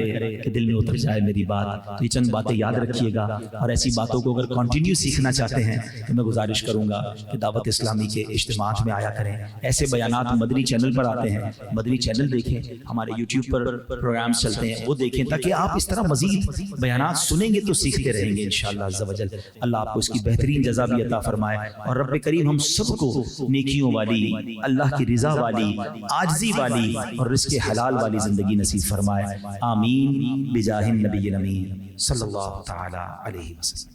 کہ دل میں اتر جائے میری بات. تو یہ چند باتیں یاد رکھیے گا, اور ایسی باتوں کو اگر کنٹینیو سیکھنا چاہتے ہیں تو میں گزارش کروں گا کہ دعوت اسلامی کے اجتماعات میں آیا کریں. ایسے بیانات مدنی چینل پر آتے ہیں, مدنی چینل دیکھیں, ہمارے یوٹیوب پر پروگرامز چلتے ہیں, وہ دیکھیں, تاکہ آپ اس طرح مزید بیانات سنیں گے تو سیکھتے رہیں گے انشاءاللہ عز و جل. اللہ آپ کو اس کی بہترین جزا بھی عطا فرمائے, اور رب کریم ہم سب کو نیکیوں والی, اللہ کی رضا والی, عاجزی والی اور رزق حلال والی زندگی نصیب فرمائے. آمین بجاہ النبی الامین صلی اللہ تعالی علیہ وسلم.